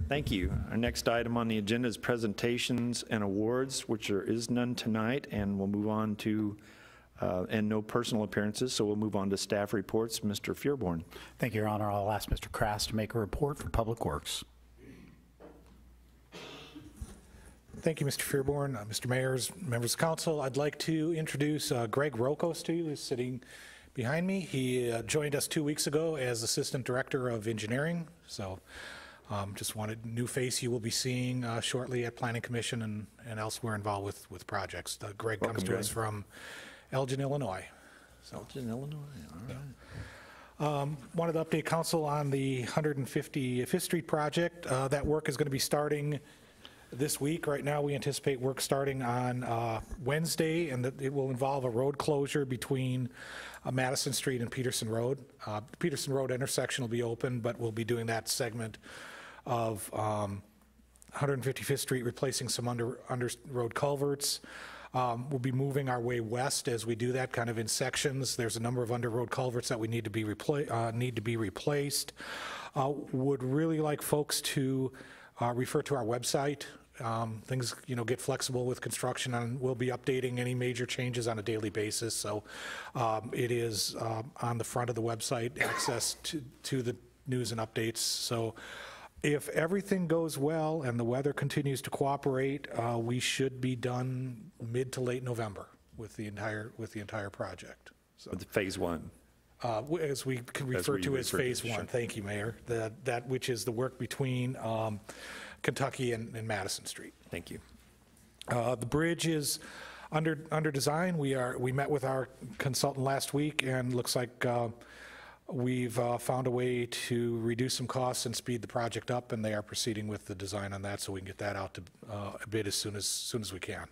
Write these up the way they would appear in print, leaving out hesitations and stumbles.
Thank you. Our next item on the agenda is presentations and awards, which there is none tonight, and we'll move on to, and no personal appearances, so we'll move on to staff reports. Mr. Fearborn. Thank you, Your Honor. I'll ask Mr. Krass to make a report for Public Works. Thank you, Mr. Fearborn, Mr. Mayors, members of council. I'd like to introduce Greg Rokos to you, who's sitting behind me. He joined us 2 weeks ago as Assistant Director of Engineering, so just wanted a new face you will be seeing shortly at Planning Commission and elsewhere involved with projects. Greg comes to us from Elgin, Illinois. So. Elgin, Illinois, all right. Wanted to update council on the 155th Street project. That work is going to be starting this week. Right now we anticipate work starting on Wednesday, and that it will involve a road closure between Madison Street and Peterson Road. The Peterson Road intersection will be open, but we'll be doing that segment of 155th Street, replacing some under road culverts. We'll be moving our way west as we do that, kind of in sections. There's a number of under road culverts that we need to be replaced. Would really like folks to refer to our website. Things, get flexible with construction, and we'll be updating any major changes on a daily basis. So it is on the front of the website, access to the news and updates. So if everything goes well and the weather continues to cooperate, we should be done mid to late November with the entire project. So With phase one. As we can refer to as phase one. Sure. Thank you, Mayor. That which is the work between Kentucky and Madison Street. Thank you. The bridge is under design. We met with our consultant last week, and looks like we've found a way to reduce some costs and speed the project up, and they are proceeding with the design on that, so we can get that out to a bid as soon as we can.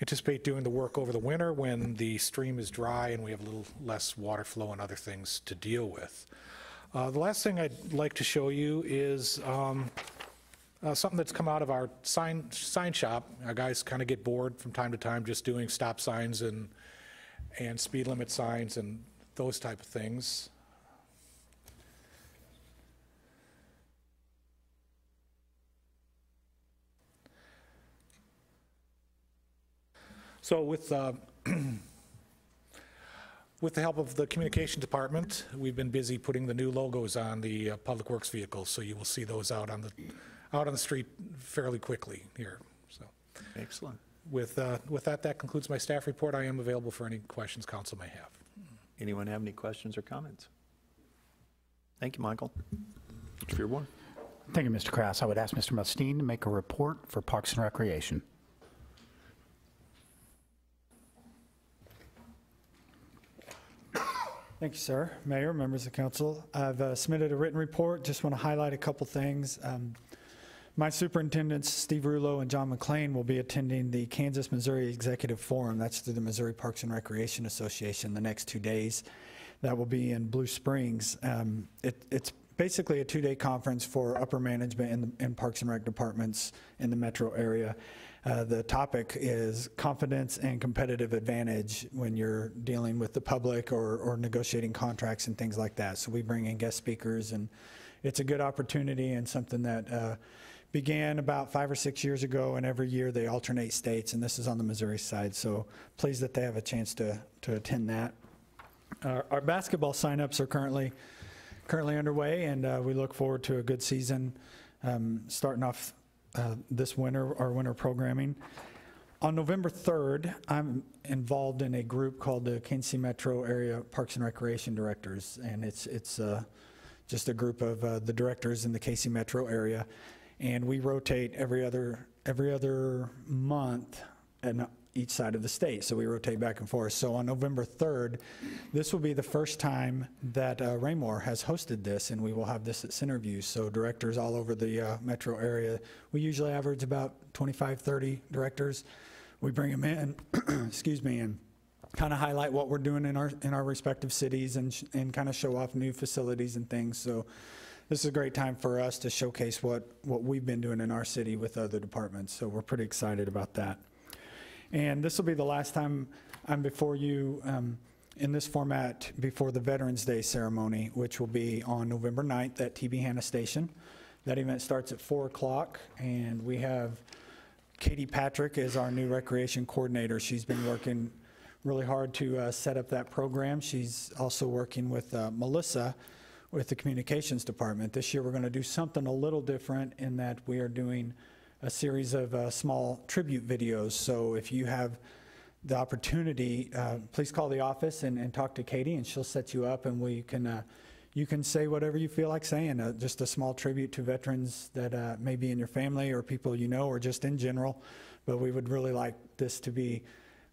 Anticipate doing the work over the winter when the stream is dry and we have a little less water flow and other things to deal with. The last thing I'd like to show you is something that's come out of our sign shop. Our guys kind of get bored from time to time just doing stop signs and speed limit signs and those type of things. So with the help of the communication department, we've been busy putting the new logos on the Public Works vehicles, so you will see those out on the street fairly quickly here. So excellent. With that concludes my staff report. I am available for any questions council may have. Anyone have any questions or comments? Thank you, Michael. Mr. Fearborn. Thank you, Mr. Krass. I would ask Mr. Mustine to make a report for Parks and Recreation. Thank you, sir. Mayor, members of council. I've submitted a written report. Just want to highlight a couple things. My superintendents, Steve Rulo and John McLean, will be attending the Kansas-Missouri Executive Forum. That's through the Missouri Parks and Recreation Association the next 2 days. That will be in Blue Springs. It's basically a 2-day conference for upper management in Parks and Rec departments in the metro area. The topic is confidence and competitive advantage when you're dealing with the public or negotiating contracts and things like that. So we bring in guest speakers, and it's a good opportunity and something that began about 5 or 6 years ago, and every year they alternate states, and this is on the Missouri side. So pleased that they have a chance to attend that. Our basketball signups are currently underway, and we look forward to a good season starting off this winter, our winter programming. On November 3rd, I'm involved in a group called the Kansas City Metro Area Parks and Recreation Directors, and it's just a group of the directors in the KC Metro area, and we rotate every other month in each side of the state, so we rotate back and forth. So on November 3rd, this will be the first time that Raymore has hosted this, and we will have this at Centerview. So directors all over the metro area, we usually average about 25, 30 directors. We bring them in, excuse me, and kind of highlight what we're doing in our respective cities and kind of show off new facilities and things. So this is a great time for us to showcase what we've been doing in our city with other departments. So we're pretty excited about that. And this will be the last time I'm before you in this format before the Veterans Day ceremony, which will be on November 9th at TB Hanna Station. That event starts at 4 o'clock, and we have Katie Patrick is our new recreation coordinator. She's been working really hard to set up that program. She's also working with Melissa with the communications department. This year we're going to do something a little different in that we are doing a series of small tribute videos. So if you have the opportunity, please call the office and talk to Katie, and she'll set you up, and you can say whatever you feel like saying, just a small tribute to veterans that may be in your family or people you know or just in general. But we would really like this to be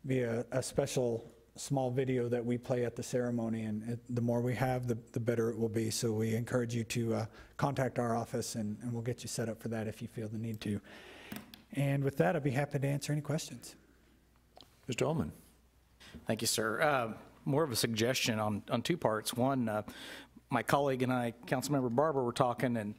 a special small video that we play at the ceremony, and the more we have, the better it will be. So we encourage you to contact our office, and we'll get you set up for that if you feel the need to. And with that, I'd be happy to answer any questions. Mr. Ullman. Thank you, sir. More of a suggestion on 2 parts. One, my colleague and I, Councilmember Barber, were talking, and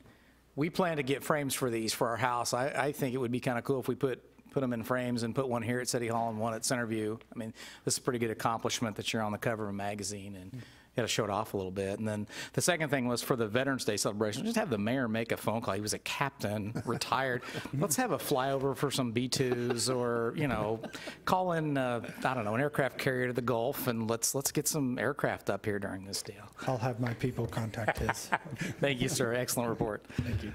we plan to get frames for these for our house. I think it would be kind of cool if we put them in frames and put one here at City Hall and one at Centerview. I mean, this is a pretty good accomplishment that you're on the cover of a magazine, and you got to show it off a little bit. And then the second thing was for the Veterans Day celebration, just have the mayor make a phone call. He was a captain, retired. Let's have a flyover for some B-2s, or, you know, call in, I don't know, an aircraft carrier to the Gulf, and let's get some aircraft up here during this deal. I'll have my people contact his. Thank you, sir. Excellent report. Thank you.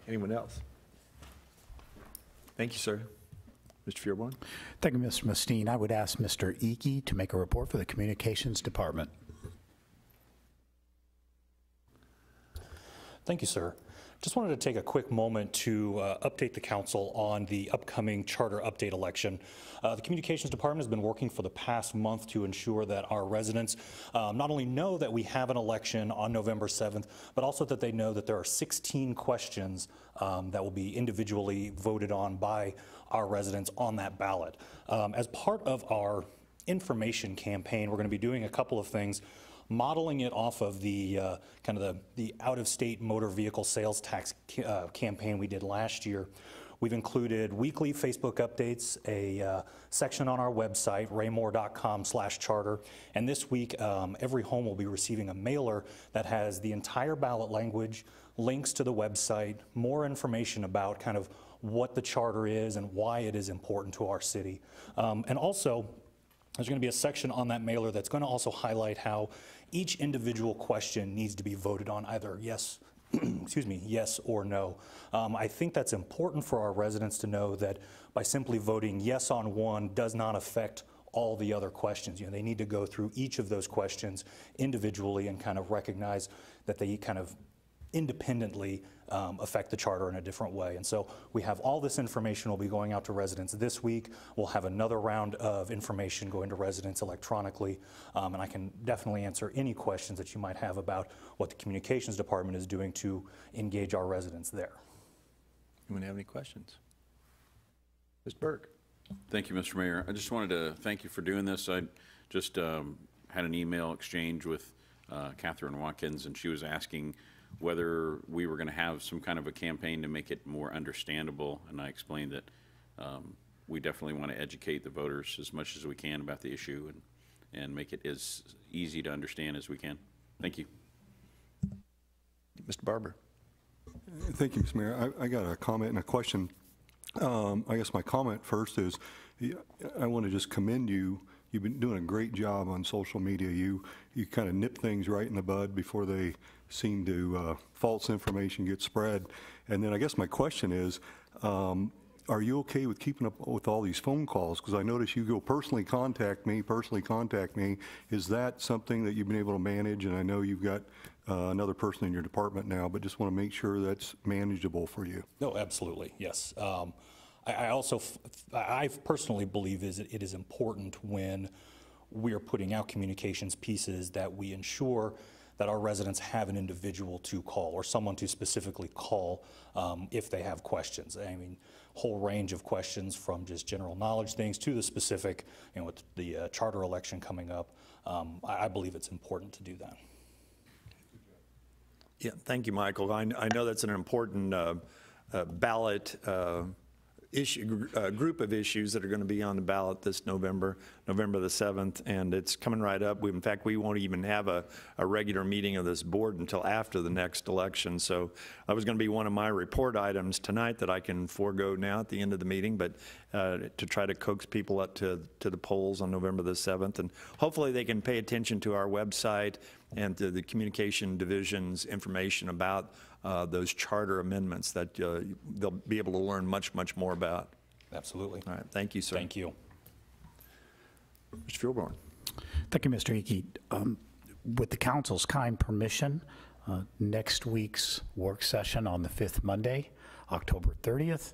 Anyone else? Thank you, sir. Mr. Fearborn? Thank you, Mr. Mustine. I would ask Mr. Eakey to make a report for the Communications Department. Thank you, sir. Just wanted to take a quick moment to update the council on the upcoming charter update election. The Communications Department has been working for the past month to ensure that our residents not only know that we have an election on November 7th, but also that they know that there are 16 questions that will be individually voted on by our residents on that ballot. As part of our information campaign, we're going to be doing a couple of things, modeling it off of the kind of the out-of-state motor vehicle sales tax campaign we did last year. We've included weekly Facebook updates, a section on our website, raymore.com/charter, and this week every home will be receiving a mailer that has the entire ballot language, links to the website, more information about kind of what the charter is and why it is important to our city. And also, there's going to be a section on that mailer that's going to also highlight how each individual question needs to be voted on either yes, excuse me, yes or no. I think that's important for our residents to know that by simply voting yes on one does not affect all the other questions. You know, they need to go through each of those questions individually and kind of recognize that they kind of independently affect the charter in a different way. And so we have all this information will be going out to residents this week. We'll have another round of information going to residents electronically, and I can definitely answer any questions that you might have about what the Communications Department is doing to engage our residents there. Anyone have any questions? Ms. Burke? Thank you, Mr. Mayor. I just wanted to thank you for doing this. I just had an email exchange with Catherine Watkins, and she was asking whether we were going to have some kind of a campaign to make it more understandable, and I explained that we definitely want to educate the voters as much as we can about the issue and make it as easy to understand as we can. Thank you. Mr. Barber? Thank you, Mr. Mayor. I got a comment and a question. I guess my comment first is I want to just commend you. You've been doing a great job on social media. You kind of nip things right in the bud before they seem to false information get spread. And then I guess my question is, are you okay with keeping up with all these phone calls? Because I notice you go personally contact me. Is that something that you've been able to manage? And I know you've got another person in your department now, but just want to make sure that's manageable for you. No, absolutely, yes. I personally believe it is important when we are putting out communications pieces that we ensure that our residents have an individual to call or someone to specifically call if they have questions. I mean, whole range of questions from just general knowledge things to the specific, you know, with the charter election coming up. I believe it's important to do that. Yeah, thank you, Michael. I know that's an important ballot issue, group of issues that are going to be on the ballot this November November the 7th, and it's coming right up. In fact, we won't even have a regular meeting of this board until after the next election. So that was going to be one of my report items tonight that I can forego now at the end of the meeting, but to try to coax people up to the polls on November the 7th. And hopefully they can pay attention to our website and to the communication division's information about those charter amendments that they'll be able to learn much, much more about. Absolutely. All right, thank you, sir. Thank you. Mr. Fieldborn. Thank you, Mr. Hickey. With the council's kind permission, next week's work session on the 5th Monday, October 30th,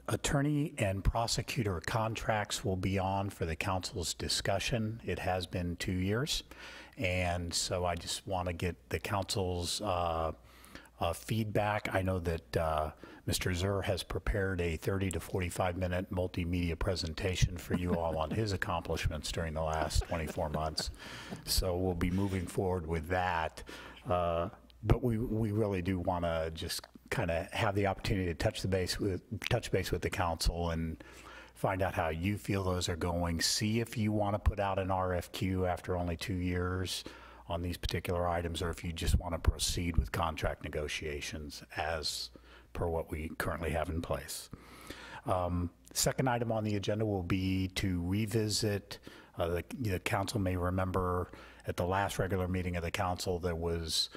attorney and prosecutor contracts will be on for the council's discussion. It has been 2 years, and so I just want to get the council's feedback. I know that Mr. Zur has prepared a 30 to 45 minute multimedia presentation for you all on his accomplishments during the last 24 months. So we'll be moving forward with that. But we really do want to just kind of have the opportunity to touch base with the council and find out how you feel those are going. See if you want to put out an RFQ after only 2 years on these particular items, or if you just want to proceed with contract negotiations as per what we currently have in place. Second item on the agenda will be to revisit, the council may remember at the last regular meeting of the council there was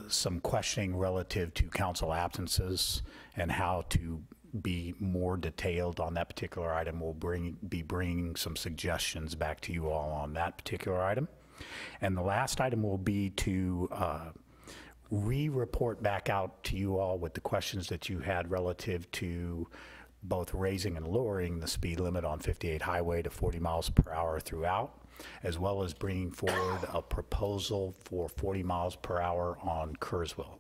some questioning relative to council absences and how to be more detailed on that particular item. We'll be bringing some suggestions back to you all on that particular item. And the last item will be to report back out to you all with the questions that you had relative to both raising and lowering the speed limit on 58 Highway to 40 miles per hour throughout, as well as bringing forward a proposal for 40 miles per hour on Kurzweil.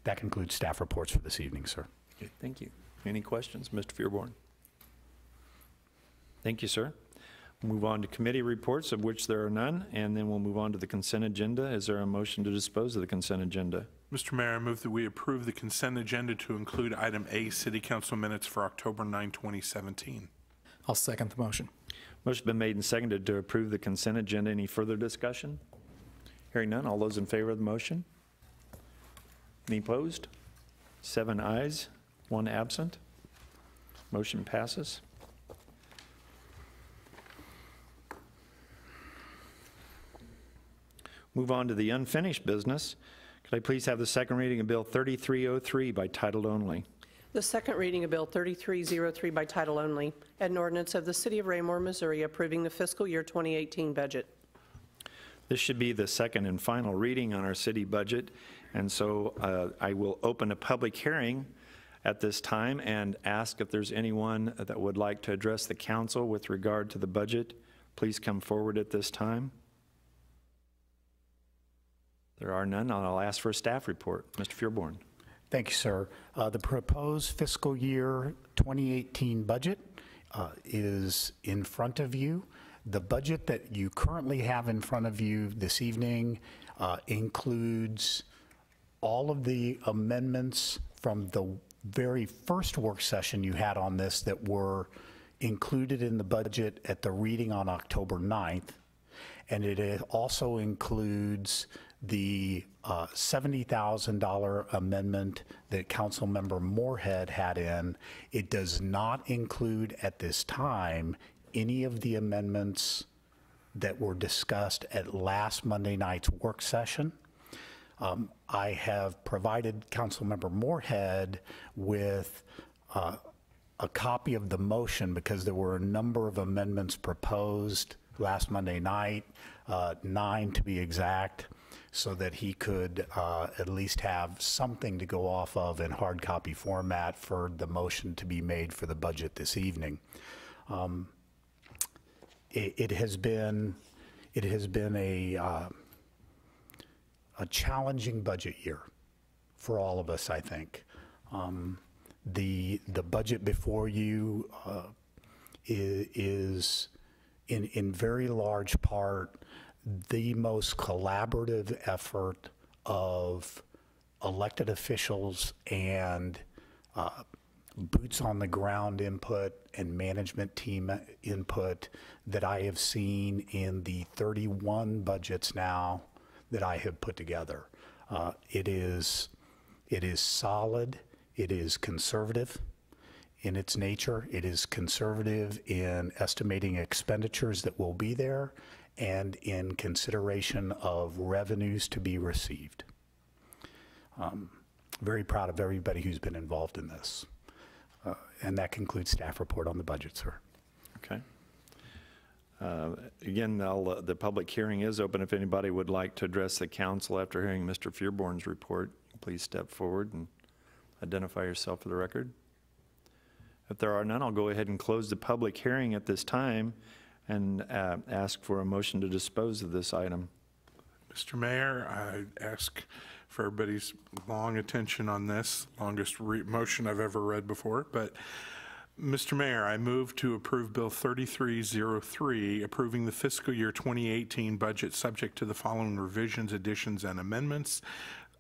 That concludes staff reports for this evening, sir. Okay, thank you. Any questions, Mr. Fierborn? Thank you, sir. We'll move on to committee reports, of which there are none, and then we'll move on to the consent agenda. Is there a motion to dispose of the consent agenda? Mr. Mayor, I move that we approve the consent agenda to include item A, City Council minutes for October 9, 2017. I'll second the motion. Motion been made and seconded to approve the consent agenda. Any further discussion? Hearing none. All those in favor of the motion? Any opposed? 7 ayes, 1 absent. Motion passes. Move on to the unfinished business. Could I please have the second reading of Bill 3303 by title only? The second reading of Bill 3303 by title only, an ordinance of the City of Raymore, Missouri approving the fiscal year 2018 budget. This should be the second and final reading on our city budget, and so I will open a public hearing at this time and ask if there's anyone that would like to address the council with regard to the budget. Please come forward at this time. There are none. I'll ask for a staff report. Mr. Fierborn. Thank you, sir. The proposed fiscal year 2018 budget is in front of you. The budget that you currently have in front of you this evening includes all of the amendments from the very first work session you had on this that were included in the budget at the reading on October 9th. And it also includes the $70,000 amendment that Councilmember Moorhead had in. It does not include at this time any of the amendments that were discussed at last Monday night's work session. I have provided Councilmember Moorhead with a copy of the motion because there were a number of amendments proposed last Monday night, 9 to be exact, so that he could at least have something to go off of in hard copy format for the motion to be made for the budget this evening. It has been a challenging budget year for all of us, I think. The budget before you is in very large part the most collaborative effort of elected officials and boots on the ground input and management team input that I have seen in the 31 budgets now that I have put together. It is solid, it is conservative in its nature, it is conservative in estimating expenditures that will be there and in consideration of revenues to be received. Very proud of everybody who's been involved in this. And that concludes staff report on the budget, sir. Okay. Again, the public hearing is open. If anybody would like to address the council after hearing Mr. Fearborn's report, please step forward and identify yourself for the record. If there are none, I'll go ahead and close the public hearing at this time and ask for a motion to dispose of this item. Mr. Mayor, I ask for everybody's long attention on this, longest motion I've ever read before, but Mr. Mayor, I move to approve Bill 3303, approving the fiscal year 2018 budget subject to the following revisions, additions, and amendments.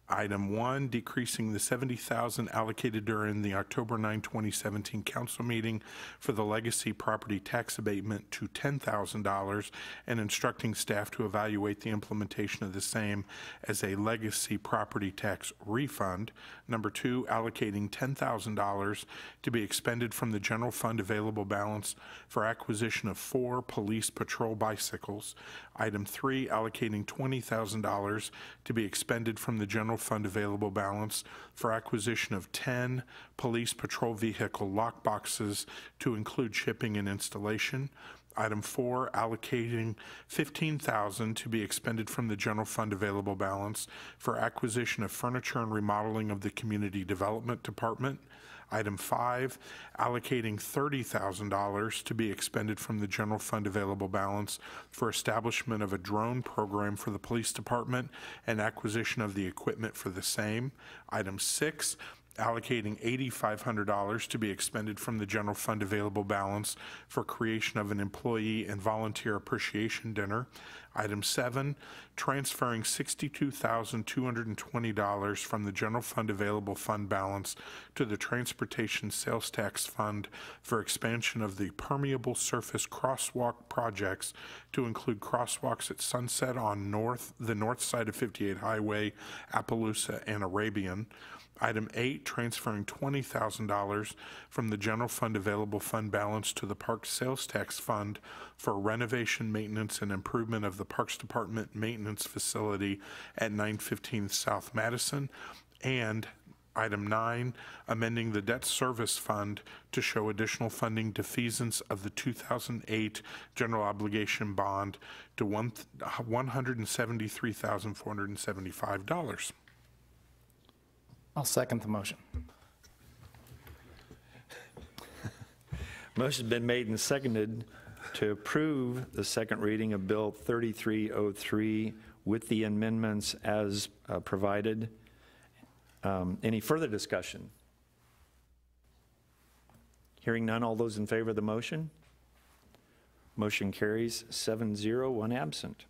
Item 1, decreasing the $70,000 allocated during the October 9, 2017 council meeting for the legacy property tax abatement to $10,000 and instructing staff to evaluate the implementation of the same as a legacy property tax refund. Number 2, allocating $10,000 to be expended from the general fund available balance for acquisition of 4 police patrol bicycles. Item 3, allocating $20,000 to be expended from the general fund available balance for acquisition of 10 police patrol vehicle lockboxes to include shipping and installation. Item 4, allocating $15,000 to be expended from the general fund available balance for acquisition of furniture and remodeling of the community development department. Item 5, allocating $30,000 to be expended from the general fund available balance for establishment of a drone program for the police department and acquisition of the equipment for the same. Item 6, allocating $8,500 to be expended from the general fund available balance for creation of an employee and volunteer appreciation dinner. Item 7, transferring $62,220 from the general fund available fund balance to the transportation sales tax fund for expansion of the permeable surface crosswalk projects to include crosswalks at Sunset on the north side of 58 Highway, Appaloosa, and Arabian. Item 8, transferring $20,000 from the general fund available fund balance to the Parks Sales Tax Fund for renovation, maintenance, and improvement of the Parks Department maintenance facility at 915 South Madison. And Item 9, amending the debt service fund to show additional funding defeasance of the 2008 general obligation bond to $173,475. I'll second the motion. Motion's been made and seconded to approve the second reading of Bill 3303 with the amendments as provided. Any further discussion? Hearing none, all those in favor of the motion? Motion carries 7-0, 1 absent.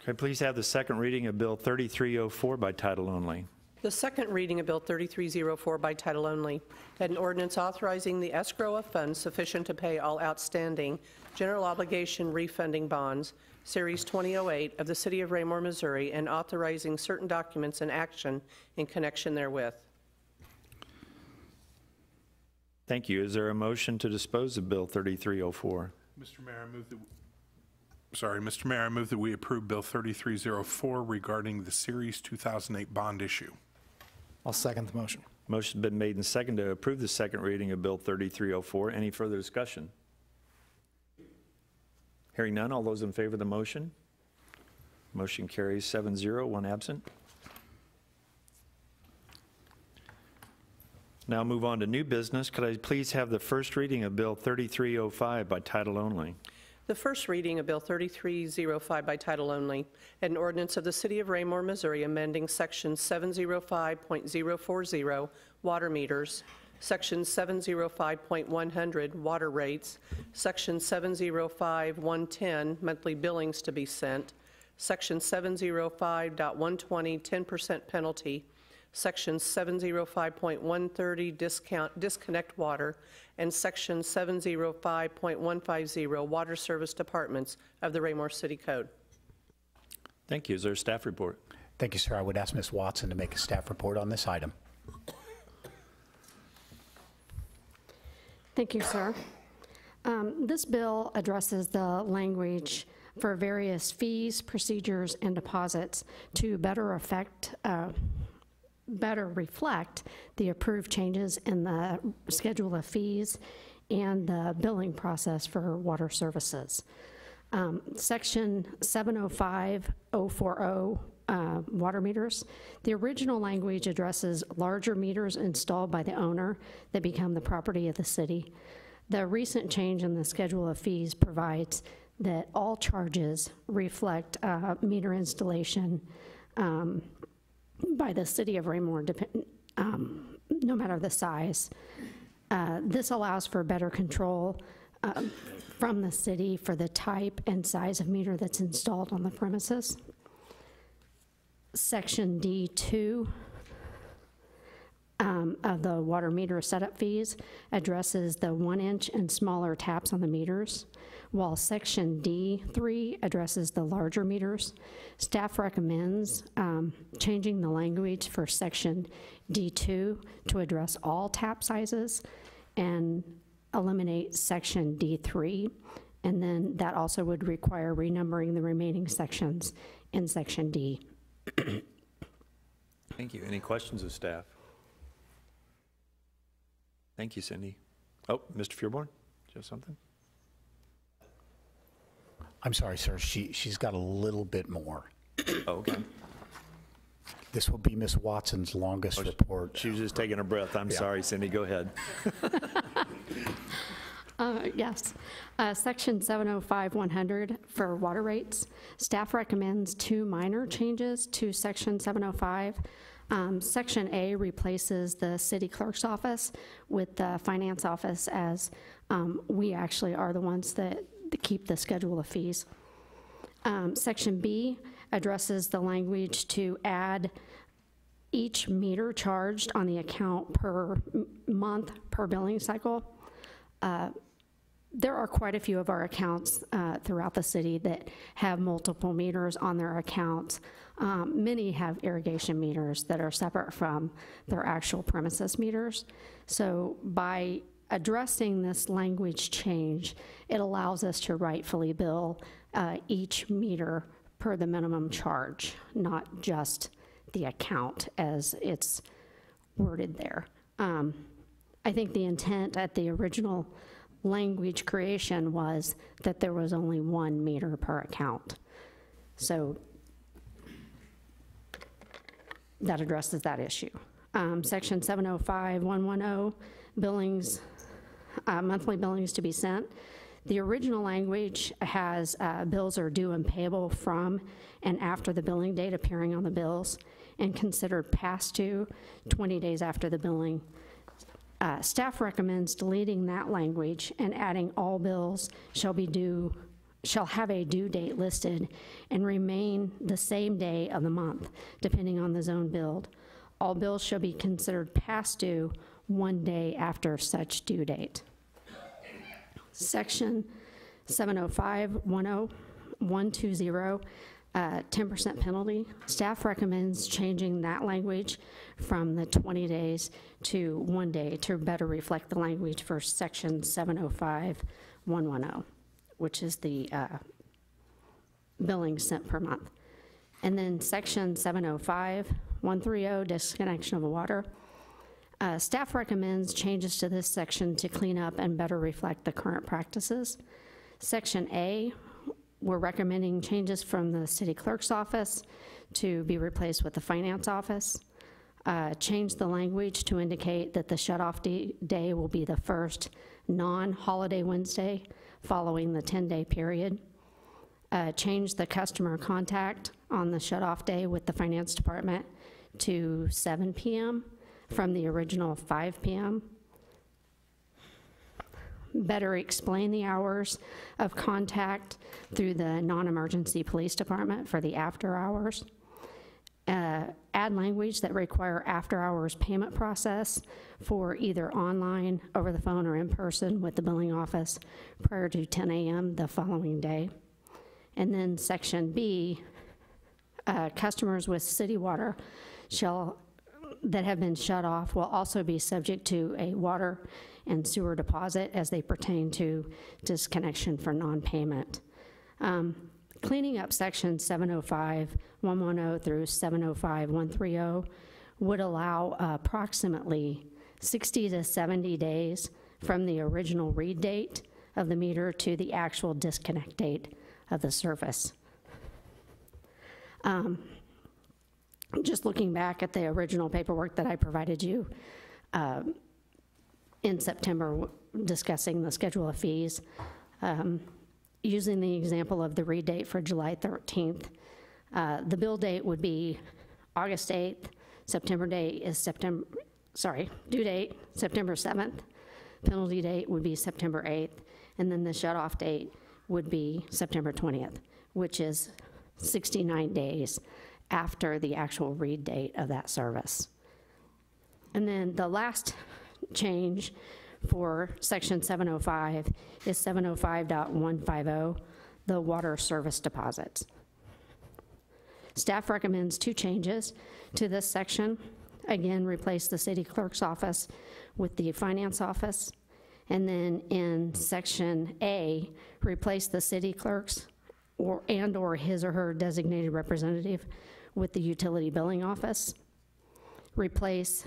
Okay, please have the second reading of Bill 3304 by title only. The second reading of Bill 3304 by title only, an ordinance authorizing the escrow of funds sufficient to pay all outstanding general obligation refunding bonds, Series 2008 of the City of Raymore, Missouri, and authorizing certain documents and action in connection therewith. Thank you. Is there a motion to dispose of Bill 3304? Mr. Mayor, I move that we approve Bill 3304 regarding the Series 2008 bond issue. I'll second the motion. Motion's been made and seconded to approve the second reading of Bill 3304. Any further discussion? Hearing none, all those in favor of the motion? Motion carries 7-0, 1 absent. Now move on to new business. Could I please have the first reading of Bill 3305 by title only? The first reading of Bill 3305 by title only, an ordinance of the City of Raymore, Missouri, amending Section 705.040 water meters, Section 705.100 water rates, Section 705.110 monthly billings to be sent, Section 705.120, 10% penalty, Section 705.130, disconnect water, and Section 705.150, water service departments of the Raymore City Code. Thank you. Is there a staff report? Thank you, sir. I would ask Ms. Watson to make a staff report on this item. Thank you, sir. This bill addresses the language for various fees, procedures, and deposits to better reflect the approved changes in the schedule of fees and the billing process for water services. Section 705.040, water meters. The original language addresses larger meters installed by the owner that become the property of the city. The recent change in the schedule of fees provides that all charges reflect meter installation by the city of Raymore, no matter the size. This allows for better control from the city for the type and size of meter that's installed on the premises. Section D2 of the water meter setup fees addresses the 1-inch and smaller taps on the meters, while Section D3 addresses the larger meters. Staff recommends changing the language for Section D2 to address all tap sizes and eliminate Section D3, and then that also would require renumbering the remaining sections in Section D. Thank you. Any questions of staff? Thank you, Cindy. Oh, Mr. Fearborn, do you have something? I'm sorry, sir. She's got a little bit more. Oh, okay. This will be Ms. Watson's longest report. She was just taking a breath. I'm sorry, Cindy. Go ahead. Yes. Section 705.100 for water rates. Staff recommends 2 minor changes to Section 705. Section A replaces the city clerk's office with the finance office, as we actually are the ones that keep the schedule of fees. Section B addresses the language to add each meter charged on the account per month per billing cycle. There are quite a few of our accounts throughout the city that have multiple meters on their accounts. Many have irrigation meters that are separate from their actual premises meters. So by addressing this language change, it allows us to rightfully bill each meter per the minimum charge, not just the account as it's worded there. I think the intent at the original language creation was that there was only 1 meter per account. So that addresses that issue. Section 705.110, billings, monthly billings to be sent. The original language has bills are due and payable from and after the billing date appearing on the bills, and considered past due 20 days after the billing. Staff recommends deleting that language and adding all bills shall have a due date listed and remain the same day of the month, depending on the zone billed. All bills shall be considered past due 1 day after such due date. Section 705.120, 10% penalty. Staff recommends changing that language from the 20 days to 1 day to better reflect the language for Section 705.110, which is the billing sent per month. And then Section 705.130, disconnection of water. Staff recommends changes to this section to clean up and better reflect the current practices. Section A, we're recommending changes from the city clerk's office to be replaced with the finance office. Change the language to indicate that the shut-off day will be the first non-holiday Wednesday following the 10-day period. Change the customer contact on the shut-off day with the finance department to 7 p.m. from the original 5 p.m. better explain the hours of contact through the non-emergency police department for the after hours. Add language that require after-hours payment process for either online, over the phone, or in person with the billing office prior to 10 a.m. the following day. And then Section B, customers with city water that have been shut off will also be subject to a water and sewer deposit as they pertain to disconnection for non-payment. Cleaning up Section 705.110 through 705.130 would allow approximately 60 to 70 days from the original read date of the meter to the actual disconnect date of the service. Just looking back at the original paperwork that I provided you in September discussing the schedule of fees, using the example of the read date for July 13th, the bill date would be August 8th, due date September 7th, penalty date would be September 8th, and then the shut-off date would be September 20th, which is 69 days after the actual read date of that service. And then the last change for Section 705 is 705.150, the water service deposits. Staff recommends 2 changes to this section. Again, replace the city clerk's office with the finance office. And then in Section A, replace the city clerk's or his or her designated representative with the utility billing office. Replace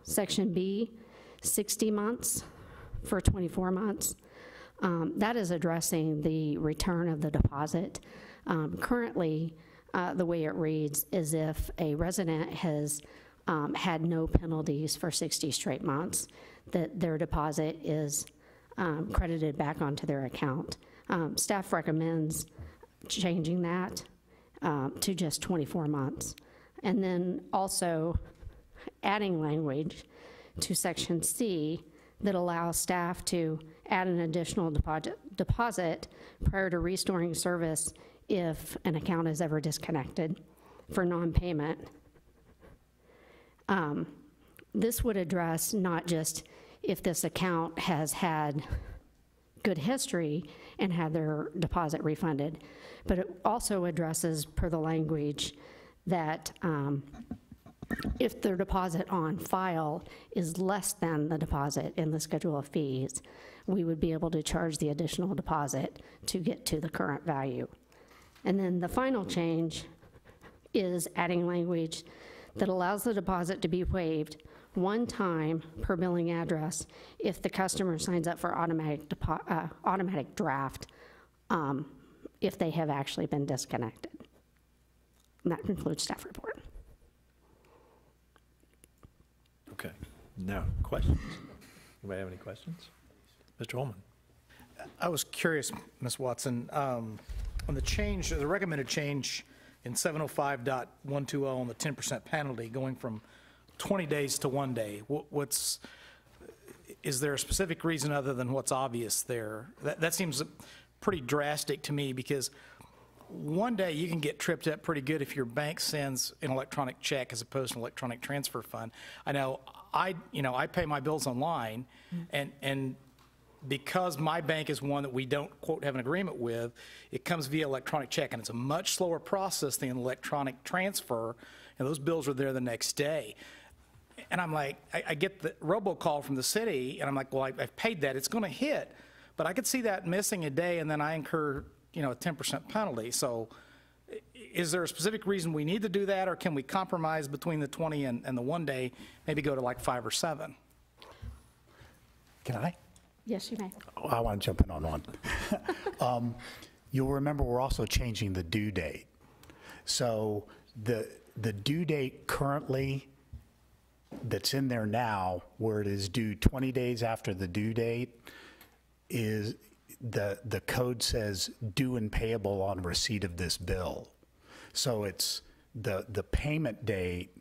Section B, 60 months for 24 months. That is addressing the return of the deposit. Currently, the way it reads is if a resident has had no penalties for 60 straight months, that their deposit is credited back onto their account. Staff recommends changing that to just 24 months. And then also adding language to Section C that allows staff to add an additional deposit prior to restoring service if an account is ever disconnected for non-payment. This would address not just if this account has had good history and had their deposit refunded, but it also addresses, per the language, that if their deposit on file is less than the deposit in the schedule of fees, we would be able to charge the additional deposit to get to the current value. And then the final change is adding language that allows the deposit to be waived one time per billing address if the customer signs up for automatic draft if they have actually been disconnected. And that concludes staff report. Okay. Now, questions? Anybody have any questions? Mr. Holman. I was curious, Ms. Watson, on the change, the recommended change in 705.120 on the 10% penalty going from 20 days to 1 day. Is there a specific reason other than what's obvious there? That seems pretty drastic to me, because 1 day you can get tripped up pretty good if your bank sends an electronic check as opposed to an electronic transfer fund. I know I pay my bills online, and because my bank is one that we don't, quote, have an agreement with, it comes via electronic check, and it's a much slower process than an electronic transfer, and those bills are there the next day. And I'm like, I get the robocall from the city, and I'm like, well, I've paid that, it's going to hit. But I could see that missing a day, and then I incur, a 10% penalty. So is there a specific reason we need to do that, or can we compromise between the 20 and the 1 day, maybe go to like 5 or 7? Can I? Yes, you may. Oh, I want to jump in on one. You'll remember we're also changing the due date. So the due date currently that's in there now, where it is due 20 days after the due date, is the code says due and payable on receipt of this bill. So it's the payment date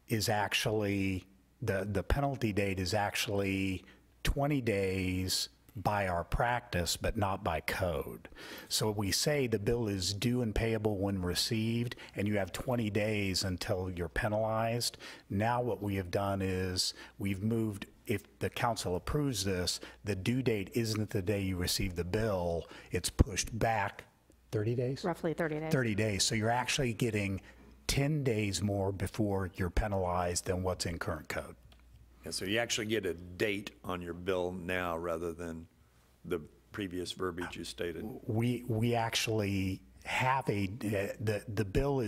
is actually, the penalty date is actually 20 days by our practice, but not by code. So we say the bill is due and payable when received, and you have 20 days until you're penalized. Now what we have done is we've moved, if the council approves this, the due date isn't the day you receive the bill, it's pushed back 30 days? Roughly 30 days. 30 days. So you're actually getting 10 days more before you're penalized than what's in current code. Yeah, so you actually get a date on your bill now rather than the previous verbiage you stated. We actually have the bill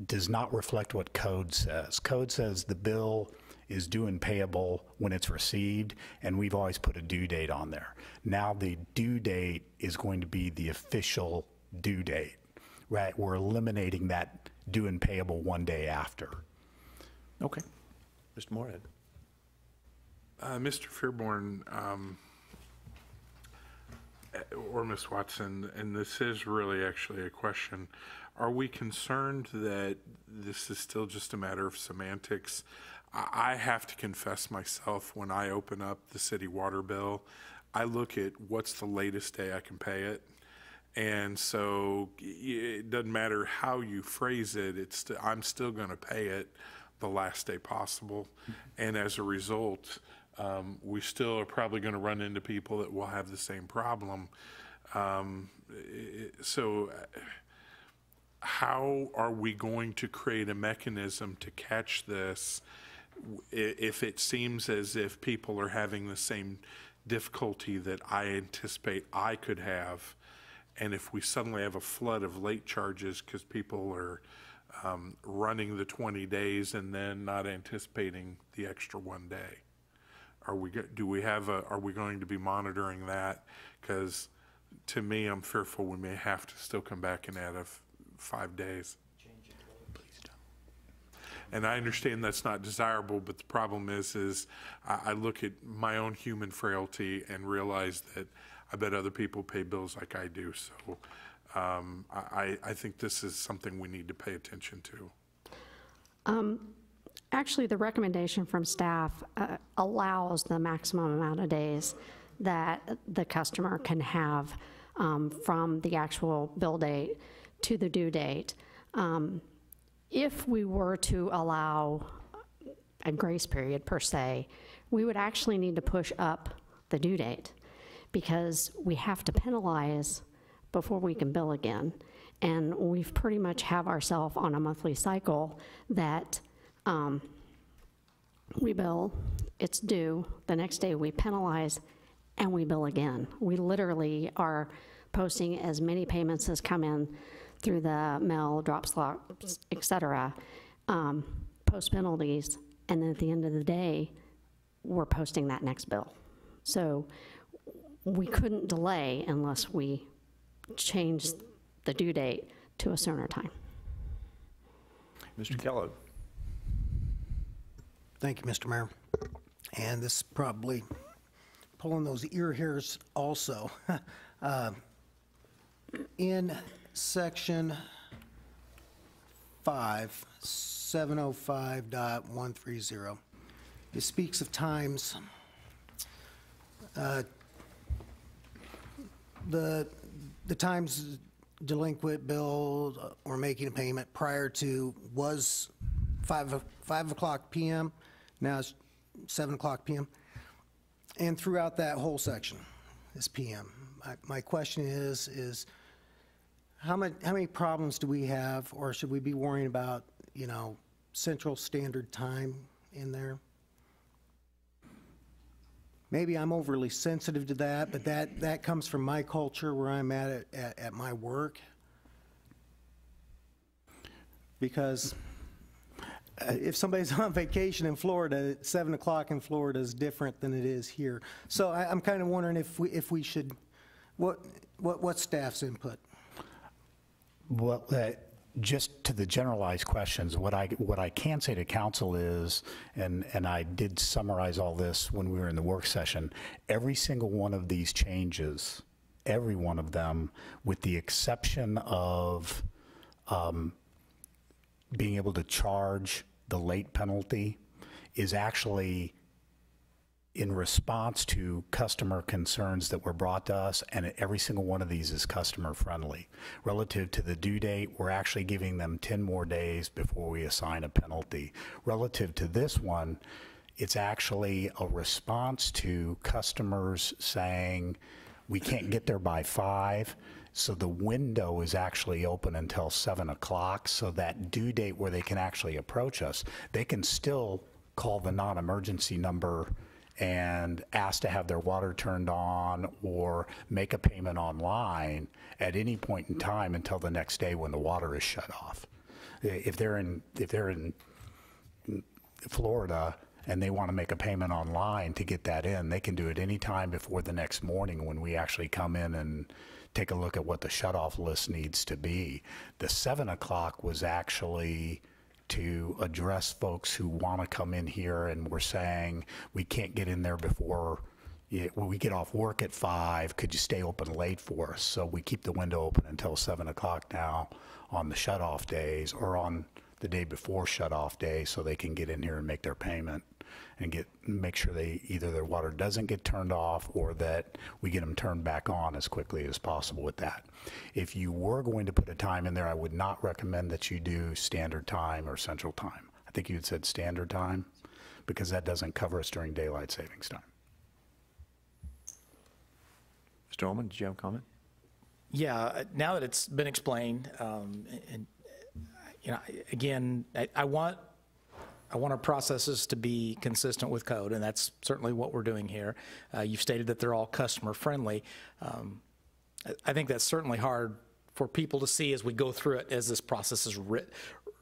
does not reflect what code says. Code says the bill is due and payable when it's received, and we've always put a due date on there. Now the due date is going to be the official due date, right? We're eliminating that due and payable one day after. Okay. Mr. Moorhead. Mr. Fearborn, or Ms. Watson, and this is really actually a question, are we concerned that this is still just a matter of semantics? I have to confess myself, when I open up the city water bill, I look at what's the latest day I can pay it. And so it doesn't matter how you phrase it, I'm still going to pay it the last day possible. And as a result, we still are probably going to run into people that will have the same problem. So how are we going to create a mechanism to catch this if it seems as if people are having the same difficulty that I anticipate I could have, and if we suddenly have a flood of late charges because people are running the 20 days and then not anticipating the extra one day? Are we going to be monitoring that? Because to me, I'm fearful we may have to still come back and add 5 days. And I understand that's not desirable, but the problem is I look at my own human frailty and realize that I bet other people pay bills like I do. So I think this is something we need to pay attention to. Actually, the recommendation from staff allows the maximum amount of days that the customer can have from the actual bill date to the due date. If we were to allow a grace period per se, we would actually need to push up the due date because we have to penalize before we can bill again. And we've pretty much have ourselves on a monthly cycle that we bill, it's due, the next day we penalize, and we bill again. We literally are posting as many payments as come in through the mail, drop slots, et cetera, post penalties, and then at the end of the day, we're posting that next bill. So we couldn't delay unless we changed the due date to a sooner time. Mr. Kellogg. Thank you, Mr. Mayor. And this is probably pulling those ear hairs also. In section 5, 705.130, it speaks of times. The times delinquent bill or making a payment prior to was 5 o'clock p.m. Now it's 7 o'clock p.m. And throughout that whole section is p.m. My question is how many problems do we have, or should we be worrying about, Central Standard Time in there? Maybe I'm overly sensitive to that, but that comes from my culture where I'm at my work. Because if somebody's on vacation in Florida, 7 o'clock in Florida is different than it is here. So I'm kind of wondering if we should, what staff's input? Well, just to the generalized questions, what I can say to council is, and I did summarize all this when we were in the work session, every single one of these changes, every one of them, with the exception of being able to charge the late penalty, is actually in response to customer concerns that were brought to us, and every single one of these is customer friendly. Relative to the due date, we're actually giving them 10 more days before we assign a penalty. Relative to this one, it's actually a response to customers saying, we can't get there by 5, so the window is actually open until 7 o'clock, so that due date where they can actually approach us, they can still call the non-emergency number and ask to have their water turned on or make a payment online at any point in time until the next day when the water is shut off. If they're in Florida and they want to make a payment online to get that in, they can do it any time before the next morning when we actually come in and take a look at what the shut-off list needs to be. The 7 o'clock was actually to address folks who want to come in here and we're saying we can't get in there before when we get off work at 5, could you stay open late for us? So we keep the window open until 7 o'clock now on the shut-off days or on the day before shut-off day so they can get in here and make their payment and make sure they either their water doesn't get turned off or that we get them turned back on as quickly as possible with that. If you were going to put a time in there, I would not recommend that you do standard time or central time. I think you had said standard time because that doesn't cover us during daylight savings time. Mr. Ullman, did you have a comment? Yeah, now that it's been explained, and you know, again, I want our processes to be consistent with code, and that's certainly what we're doing here. You've stated that they're all customer friendly. I think that's certainly hard for people to see as we go through it, as this process is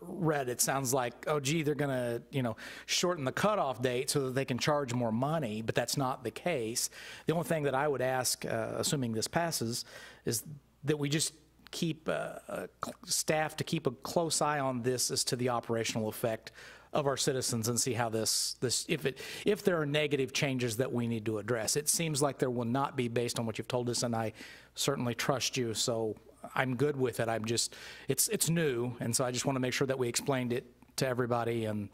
read. It sounds like, oh, gee, they're going to, you know, shorten the cutoff date so that they can charge more money, but that's not the case. The only thing that I would ask, assuming this passes, is that we just keep staff to keep a close eye on this as to the operational effect of our citizens and see how if there are negative changes that we need to address. It seems like there will not be based on what you've told us, and I certainly trust you, so I'm good with it. It's new, and so I just want to make sure that we explained it to everybody, and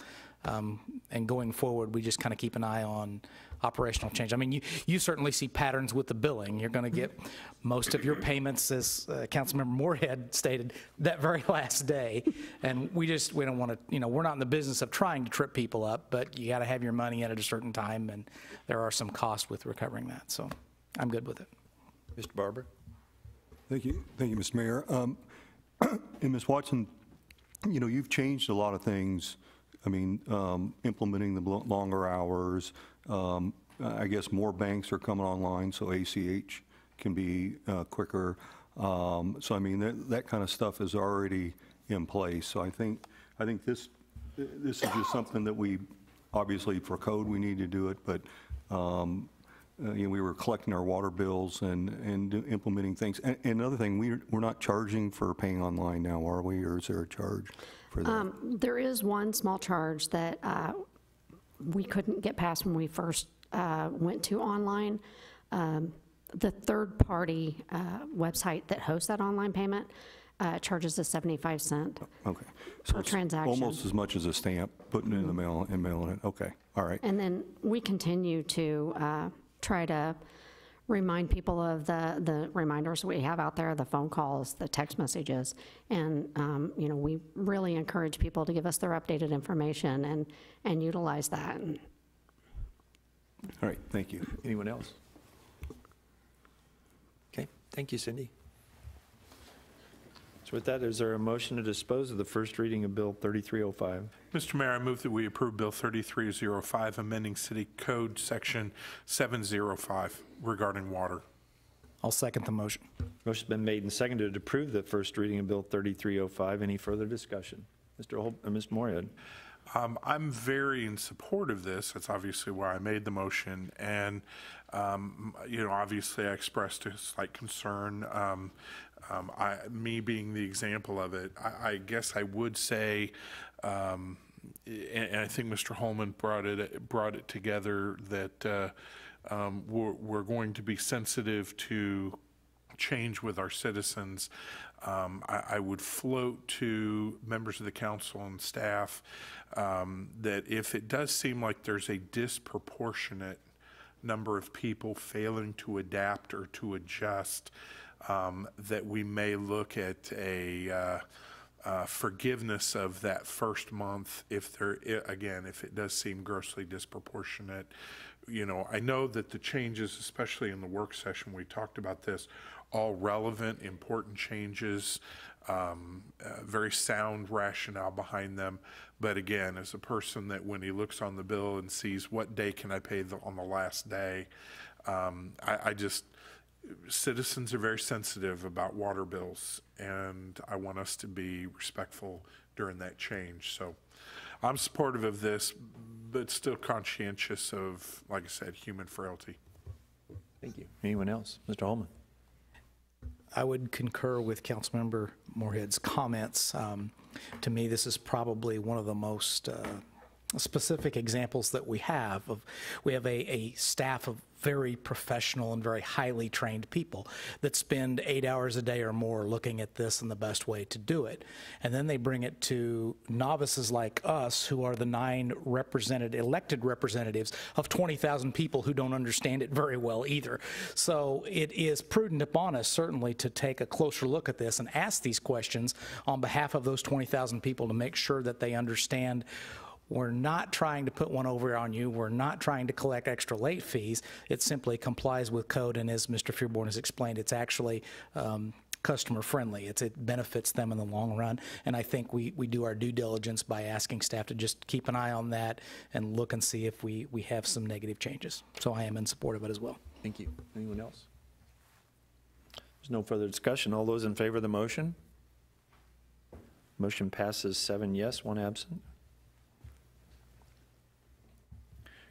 going forward, we just kind of keep an eye on operational change. I mean, you certainly see patterns with the billing. You're going to get most of your payments, as Councilmember Moorhead stated, that very last day. And we don't want to, you know, we're not in the business of trying to trip people up, but you got to have your money in at a certain time, and there are some costs with recovering that. So I'm good with it. Mr. Barber? Thank you, Mr. Mayor. And Ms. Watson, you know, you've changed a lot of things. I mean, implementing the longer hours. I guess more banks are coming online, so ACH can be quicker. So I mean, that kind of stuff is already in place. So I think this is just something that we obviously for code we need to do it, but you know, we were collecting our water bills and implementing things. And another thing, we're not charging for paying online now, are we? Or is there a charge for that? There is one small charge that we couldn't get past when we first went to online. The third-party website that hosts that online payment charges a 75-cent okay. So per it's transaction. almost as much as a stamp, putting it in the mail and mailing it. Okay, all right. And then we continue to try to remind people of the reminders we have out there, the phone calls, the text messages, and you know, we really encourage people to give us their updated information and utilize that. All right, thank you. Anyone else? Okay, thank you, Cindy. So with that, is there a motion to dispose of the first reading of Bill 3305? Mr. Mayor, I move that we approve Bill 3305, amending City Code Section 705 regarding water. I'll second the motion. Motion's been made and seconded to approve the first reading of Bill 3305. Any further discussion? Mr. Moorhead. I'm very in support of this. That's obviously why I made the motion. And, you know, obviously I expressed a slight concern. Me being the example of it, I guess I would say, and I think Mr. Holman brought it together, that we're going to be sensitive to change with our citizens. I would float to members of the council and staff that if it does seem like there's a disproportionate number of people failing to adapt or to adjust, that we may look at a forgiveness of that first month if if it does seem grossly disproportionate. You know, I know that the changes, especially in the work session, we talked about this, all relevant, important changes, very sound rationale behind them. But again, as a person that when he looks on the bill and sees what day can I pay on the last day, citizens are very sensitive about water bills, and I want us to be respectful during that change. So I'm supportive of this, but still conscientious of, like I said, human frailty. Thank you. Anyone else? Mr. Holman? I would concur with Councilmember Moorhead's comments. To me, this is probably one of the most specific examples that we have of, we have a staff of very professional and very highly trained people that spend 8 hours a day or more looking at this and the best way to do it. And then they bring it to novices like us, who are the 9 elected representatives of 20,000 people who don't understand it very well either. So it is prudent upon us certainly to take a closer look at this and ask these questions on behalf of those 20,000 people to make sure that they understand. We're not trying to put one over on you. We're not trying to collect extra late fees. It simply complies with code, and as Mr. Fearborn has explained, it's actually customer friendly. It benefits them in the long run, and I think we do our due diligence by asking staff to just keep an eye on that and look and see if we have some negative changes. So I am in support of it as well. Thank you. Anyone else? There's no further discussion. All those in favor of the motion? Motion passes 7 yes, 1 absent.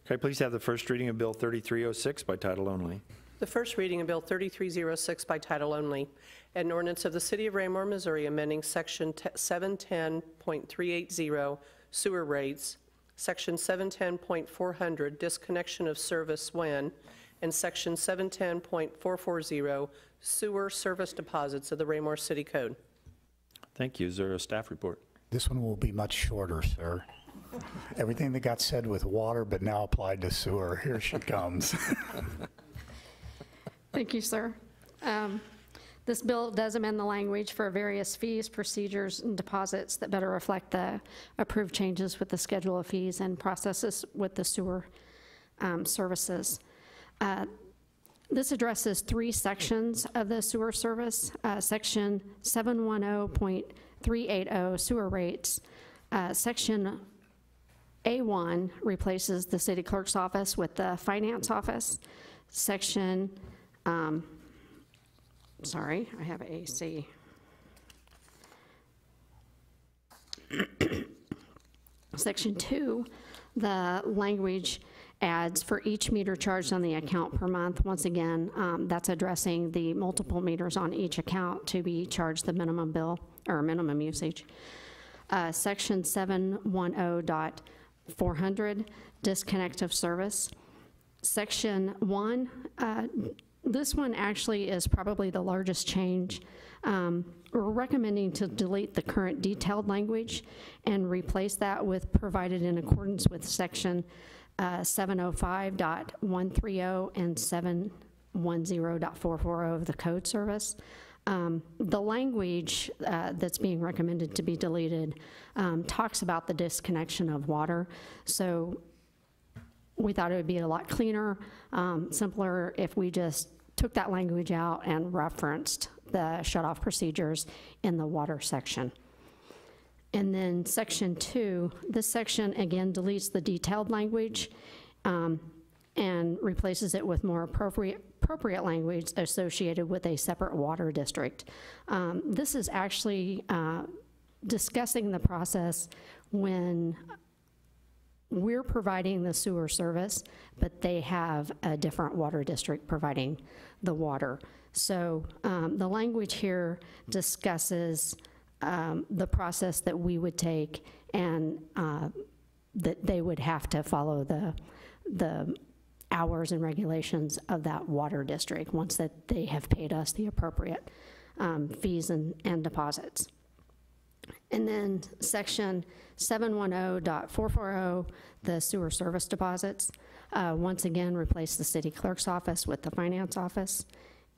Can I please have the first reading of Bill 3306 by title only? The first reading of Bill 3306 by title only, an ordinance of the City of Raymore, Missouri, amending Section 710.380 sewer rates, Section 710.400 disconnection of service when, and Section 710.440 sewer service deposits of the Raymore City Code. Thank you. Is there a staff report? This one will be much shorter, sir. Everything that got said with water, but now applied to sewer. Here she comes. Thank you, sir. This bill does amend the language for various fees, procedures, and deposits that better reflect the approved changes with the schedule of fees and processes with the sewer services. This addresses 3 sections of the sewer service. Section 710.380 sewer rates. Section A1 replaces the city clerk's office with the finance office. Section, sorry, I have AC. Section 2, the language adds for each meter charged on the account per month. Once again, that's addressing the multiple meters on each account to be charged the minimum bill or minimum usage. Section 710.400, disconnect of service. Section 1, this one actually is probably the largest change. We're recommending to delete the current detailed language and replace that with provided in accordance with Section 705.130 and 710.440 of the code service. The language that's being recommended to be deleted talks about the disconnection of water. So we thought it would be a lot cleaner, simpler if we just took that language out and referenced the shutoff procedures in the water section. And then Section 2, this section again deletes the detailed language and replaces it with more appropriate language associated with a separate water district. This is actually discussing the process when we're providing the sewer service, but they have a different water district providing the water. So the language here discusses the process that we would take and that they would have to follow the hours and regulations of that water district once that they have paid us the appropriate fees and deposits. And then Section 710.440, the sewer service deposits. Once again, replace the city clerk's office with the finance office.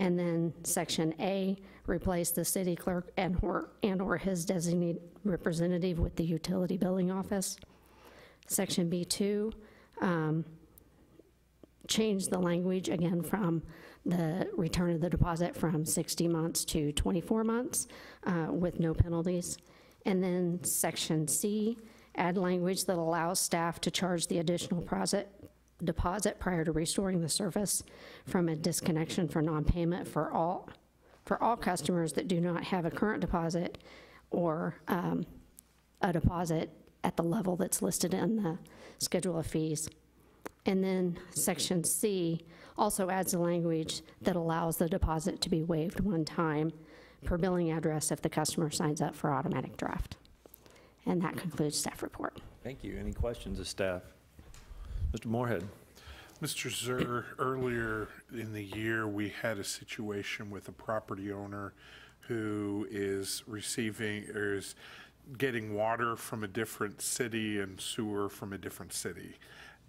And then section A, replace the city clerk and/or his designated representative with the utility billing office. Section B2, change the language again from the return of the deposit from 60 months to 24 months with no penalties. And then section C, add language that allows staff to charge the additional deposit prior to restoring the service from a disconnection for non-payment for all customers that do not have a current deposit or a deposit at the level that's listed in the schedule of fees. And then section C also adds a language that allows the deposit to be waived one time per billing address if the customer signs up for automatic draft. And that concludes staff report. Thank you. Any questions of staff? Mr. Moorhead. Mr. Zur, earlier in the year, we had a situation with a property owner who is receiving or is getting water from a different city and sewer from a different city.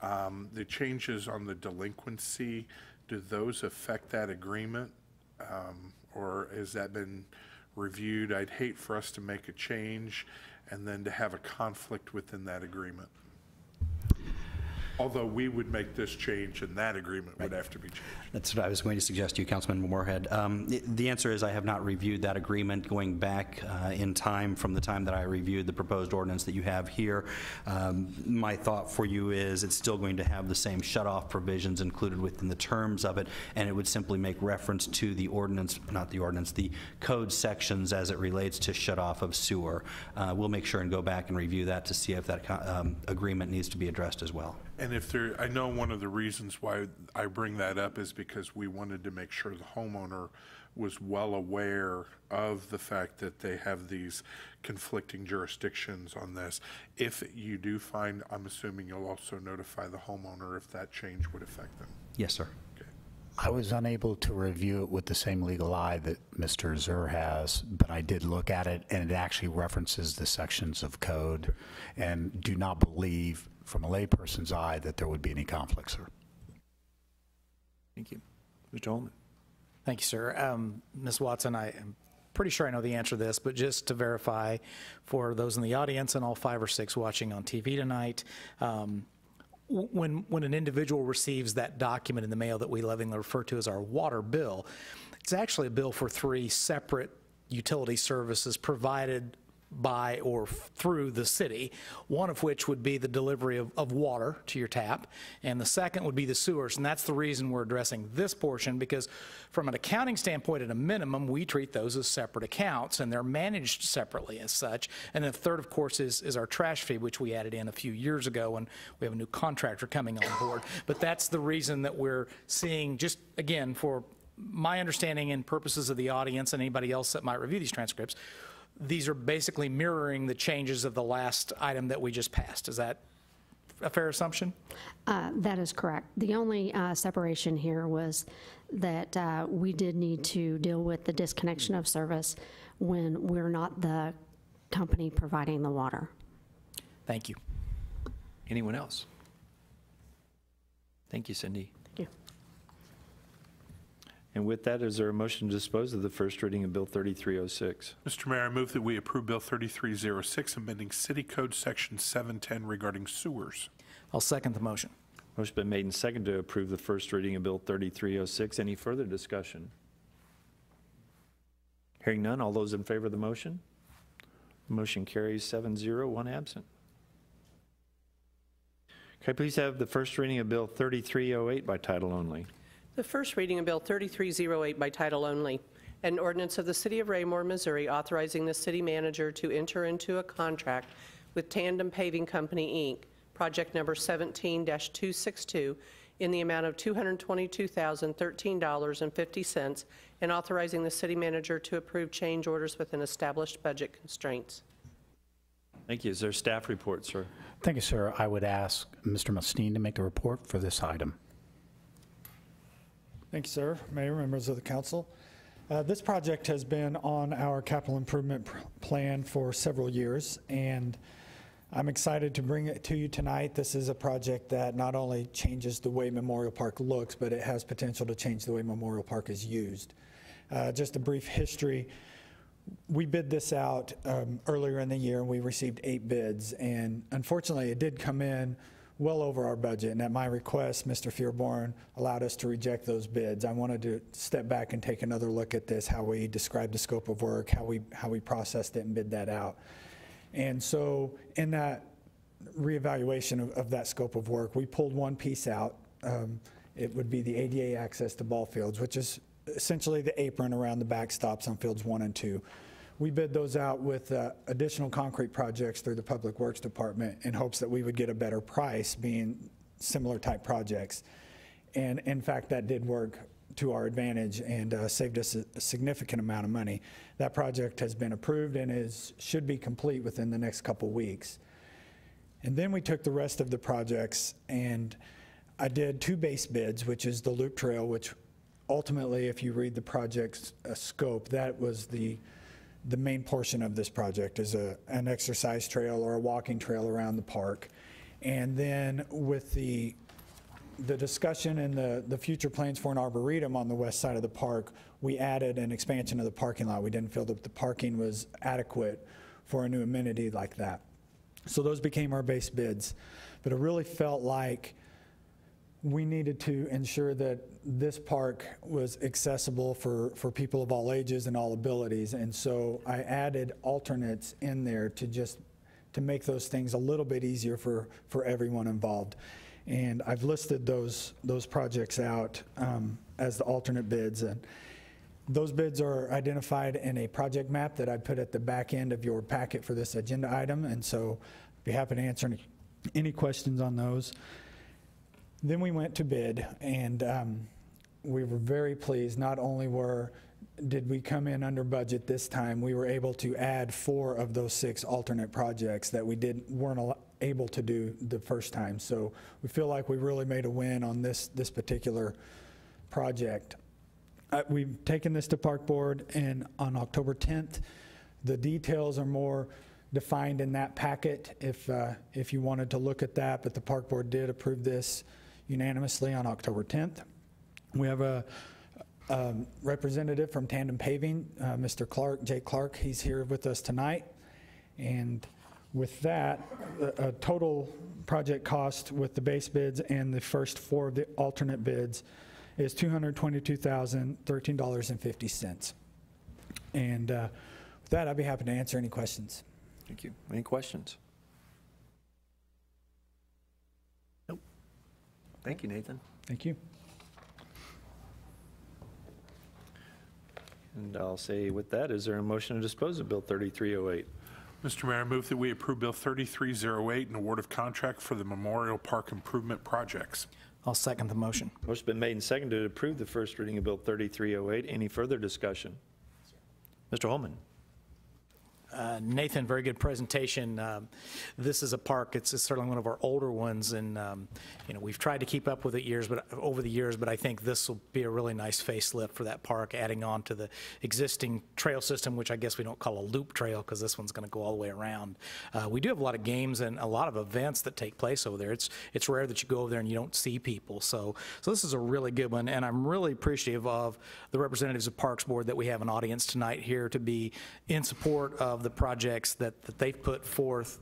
The changes on the delinquency, do those affect that agreement? Or has that been reviewed? I'd hate for us to make a change and then to have a conflict within that agreement. Although we would make this change and that agreement would have to be changed. That's what I was going to suggest to you, Councilman Moorhead. The answer is I have not reviewed that agreement going back in time from the time that I reviewed the proposed ordinance that you have here. My thought for you is it's still going to have the same shut-off provisions included within the terms of it, and it would simply make reference to the ordinance, not the ordinance, the code sections as it relates to shut-off of sewer. We'll make sure and go back and review that to see if that agreement needs to be addressed as well. And if there, I know one of the reasons why I bring that up is because we wanted to make sure the homeowner was well aware of the fact that they have these conflicting jurisdictions on this. If you do find, I'm assuming you'll also notify the homeowner if that change would affect them. Yes, sir. Okay. I was unable to review it with the same legal eye that Mr. Zur has, but I did look at it, and it actually references the sections of code, and do not believe from a layperson's eye that there would be any conflict, sir. Thank you. Mr. Holman. Thank you, sir. Ms. Watson, I am pretty sure I know the answer to this, but just to verify for those in the audience and all 5 or 6 watching on TV tonight, when an individual receives that document in the mail that we lovingly refer to as our water bill, it's actually a bill for 3 separate utility services provided by or through the city, one of which would be the delivery of water to your tap, and the second would be the sewers. And that's the reason we're addressing this portion, because from an accounting standpoint, at a minimum, we treat those as separate accounts, and they're managed separately as such. And the third, of course, is our trash fee, which we added in a few years ago, when we have a new contractor coming on board. But that's the reason that we're seeing, just again, for my understanding and purposes of the audience and anybody else that might review these transcripts, these are basically mirroring the changes of the last item that we just passed. Is that a fair assumption? That is correct. The only separation here was that we did need to deal with the disconnection of service when we're not the company providing the water. Thank you. Anyone else? Thank you, Cindy. Thank you. And with that, is there a motion to dispose of the first reading of Bill 3306? Mr. Mayor, I move that we approve Bill 3306, amending City Code Section 710 regarding sewers. I'll second the motion. Motion been made and seconded to approve the first reading of Bill 3306. Any further discussion? Hearing none, all those in favor of the motion? Motion carries 7-0, 1 absent. Can I please have the first reading of Bill 3308 by title only? The first reading of Bill 3308 by title only, an ordinance of the City of Raymore, Missouri, authorizing the city manager to enter into a contract with Tandem Paving Company, Inc., project number 17-262, in the amount of $222,013.50, and authorizing the city manager to approve change orders within established budget constraints. Thank you. Is there a staff report, sir? Thank you, sir. I would ask Mr. Mustine to make the report for this item. Thank you, sir. Mayor, members of the council. This project has been on our capital improvement plan for several years, and I'm excited to bring it to you tonight. This is a project that not only changes the way Memorial Park looks, but it has potential to change the way Memorial Park is used. Just a brief history. We bid this out earlier in the year, and we received 8 bids. And unfortunately, it did come in well over our budget. And at my request, Mr. Fearborn allowed us to reject those bids. I wanted to step back and take another look at this, how we described the scope of work, how we processed it and bid that out. And so in that reevaluation of that scope of work, we pulled one piece out. It would be the ADA access to ball fields, which is essentially the apron around the backstops on fields 1 and 2. We bid those out with additional concrete projects through the Public Works Department in hopes that we would get a better price being similar type projects. And in fact, that did work to our advantage and saved us a significant amount of money. That project has been approved and should be complete within the next couple weeks. And then we took the rest of the projects, and I did 2 base bids, which is the loop trail, which ultimately, if you read the project's scope, that was the main portion of this project, is an exercise trail or a walking trail around the park. And then with the discussion and the future plans for an arboretum on the west side of the park, we added an expansion of the parking lot. We didn't feel that the parking was adequate for a new amenity like that. So those became our base bids. But it really felt like we needed to ensure that this park was accessible for people of all ages and all abilities. And so I added alternates in there to make those things a little bit easier for everyone involved. And I've listed those projects out as the alternate bids. And those bids are identified in a project map that I put at the back end of your packet for this agenda item. And so I'd be happy to answer any questions on those. Then we went to bid, and we were very pleased. Not only did we come in under budget this time, we were able to add 4 of those 6 alternate projects that we weren't able to do the first time. So we feel like we really made a win on this particular project. We've taken this to Park Board, and on October 10th, the details are more defined in that packet if you wanted to look at that, but the Park Board did approve this unanimously on October 10th. We have a representative from Tandem Paving, Mr. Clark, Jay Clark. He's here with us tonight. And with that, a total project cost with the base bids and the first 4 of the alternate bids is $222,013.50. And with that, I'd be happy to answer any questions. Thank you. Any questions? Nope. Thank you, Nathan. Thank you. And I'll say with that, is there a motion to dispose of Bill 3308? Mr. Mayor, I move that we approve Bill 3308 and award of contract for the Memorial Park improvement projects. I'll second the motion. Motion's been made and seconded to approve the first reading of Bill 3308. Any further discussion? Mr. Holman. Nathan, very good presentation. This is a park, it's certainly one of our older ones, and we've tried to keep up with it over the years, but I think this will be a really nice facelift for that park, adding on to the existing trail system, which I guess we don't call a loop trail because this one's going to go all the way around. We do have a lot of games and a lot of events that take place over there. It's rare that you go over there and you don't see people, so this is a really good one, and I'm really appreciative of the representatives of Parks Board that we have an audience tonight here to be in support of the projects that they've put forth,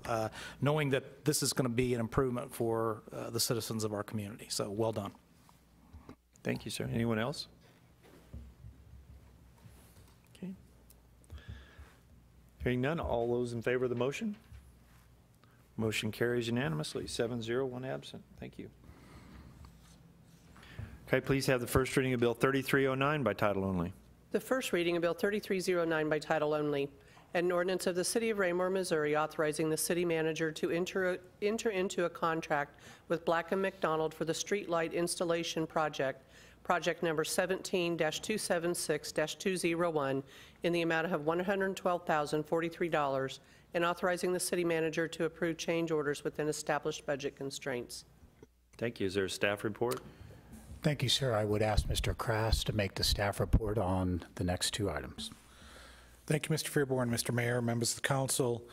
knowing that this is going to be an improvement for the citizens of our community. So well done. Thank you, sir. Anyone else? Okay. Hearing none, all those in favor of the motion? Motion carries unanimously, 7-0, 1 absent. Thank you. Okay, please have the first reading of Bill 3309 by title only. The first reading of Bill 3309 by title only. An ordinance of the City of Raymore, Missouri, authorizing the city manager to enter into a contract with Black & McDonald for the streetlight installation project number 17-276-201, in the amount of $112,043, and authorizing the city manager to approve change orders within established budget constraints. Thank you. Is there a staff report? Thank you, sir. I would ask Mr. Krass to make the staff report on the next 2 items. Thank you, Mr. Fearborn, Mr. Mayor, members of the council.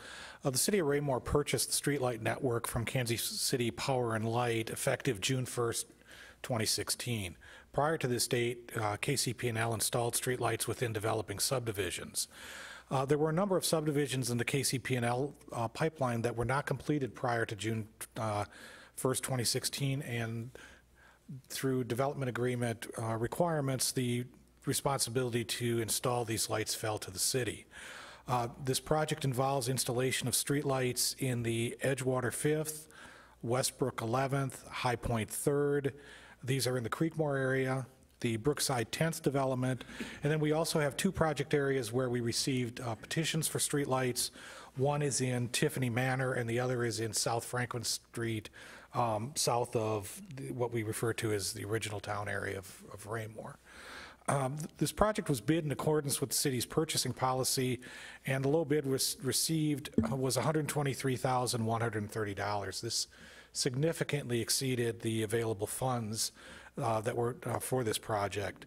The city of Raymore purchased the streetlight network from Kansas City Power and Light effective June 1st, 2016. Prior to this date, KCP&L installed streetlights within developing subdivisions. There were a number of subdivisions in the KCP&L pipeline that were not completed prior to June 1st, 2016, and through development agreement requirements, the responsibility to install these lights fell to the city. This project involves installation of streetlights in the Edgewater 5th, Westbrook 11th, High Point 3rd. These are in the Creekmore area, the Brookside 10th development, and then we also have two project areas where we received petitions for streetlights. One is in Tiffany Manor, and the other is in South Franklin Street, south of what we refer to as the original town area of Raymore. This project was bid in accordance with the city's purchasing policy, and the low bid was received was $123,130. This significantly exceeded the available funds that were for this project.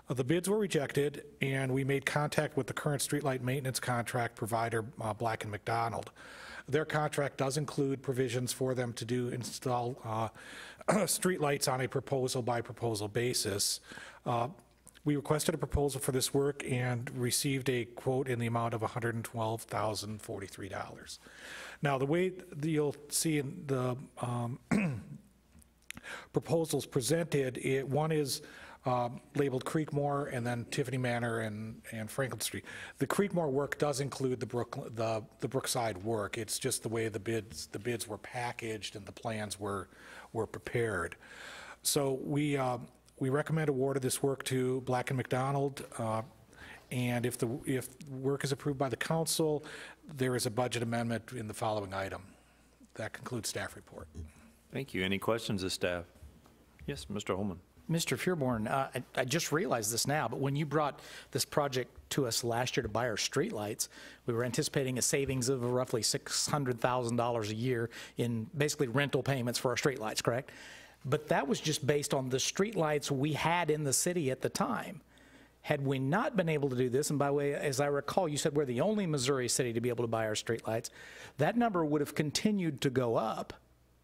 The bids were rejected, and we made contact with the current streetlight maintenance contract provider, Black & McDonald. Their contract does include provisions for them to install streetlights on a proposal-by-proposal basis. We requested a proposal for this work and received a quote in the amount of $112,043. Now, the way that you'll see in the proposals presented, one is labeled Creekmore, and then Tiffany Manor and Franklin Street. The Creekmore work does include the Brookside work. It's just the way the bids were packaged and the plans were prepared. So we recommend award of this work to Black & McDonald, and if work is approved by the council, there is a budget amendment in the following item. That concludes staff report. Thank you. Any questions of staff? Yes, Mr. Holman. Mr. Fearborn, I just realized this now, but when you brought this project to us last year to buy our streetlights, we were anticipating a savings of roughly $600,000 a year in basically rental payments for our streetlights, correct? But that was just based on the streetlights we had in the city at the time. Had we not been able to do this, and by the way, as I recall, you said we're the only Missouri city to be able to buy our streetlights, that number would have continued to go up.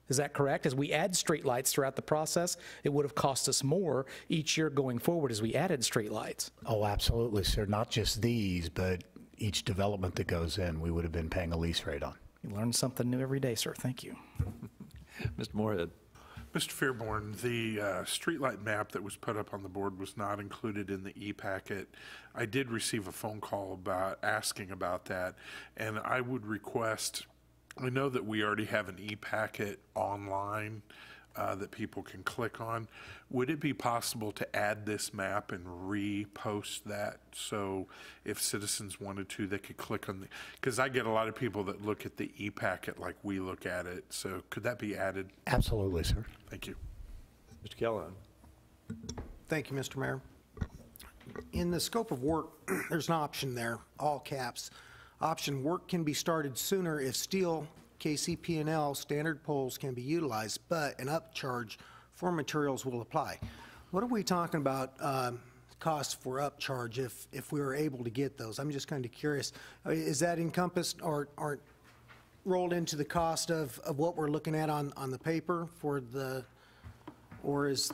Is that correct? As we add streetlights throughout the process, it would have cost us more each year going forward as we added streetlights. Oh, absolutely, sir. Not just these, but each development that goes in, we would have been paying a lease rate on. You learn something new every day, sir. Thank you. Mr. Moorhead. Mr. Fearborn, the streetlight map that was put up on the board was not included in the e-packet. I did receive a phone call asking about that, and I would request, I know that we already have an e-packet online that people can click on. Would it be possible to add this map and repost that, so if citizens wanted to, they could click on the, because I get a lot of people that look at the e-packet like we look at it, so could that be added? Absolutely, sir. Thank you. Mr. Callahan. Thank you, Mr. Mayor. In the scope of work, there's an option there, all caps. Option: work can be started sooner if steel KCP&L standard poles can be utilized, but an upcharge for materials will apply. What are we talking about costs for upcharge if we were able to get those? I'm just kind of curious. Is that encompassed or rolled into the cost of what we're looking at on the paper for the, or is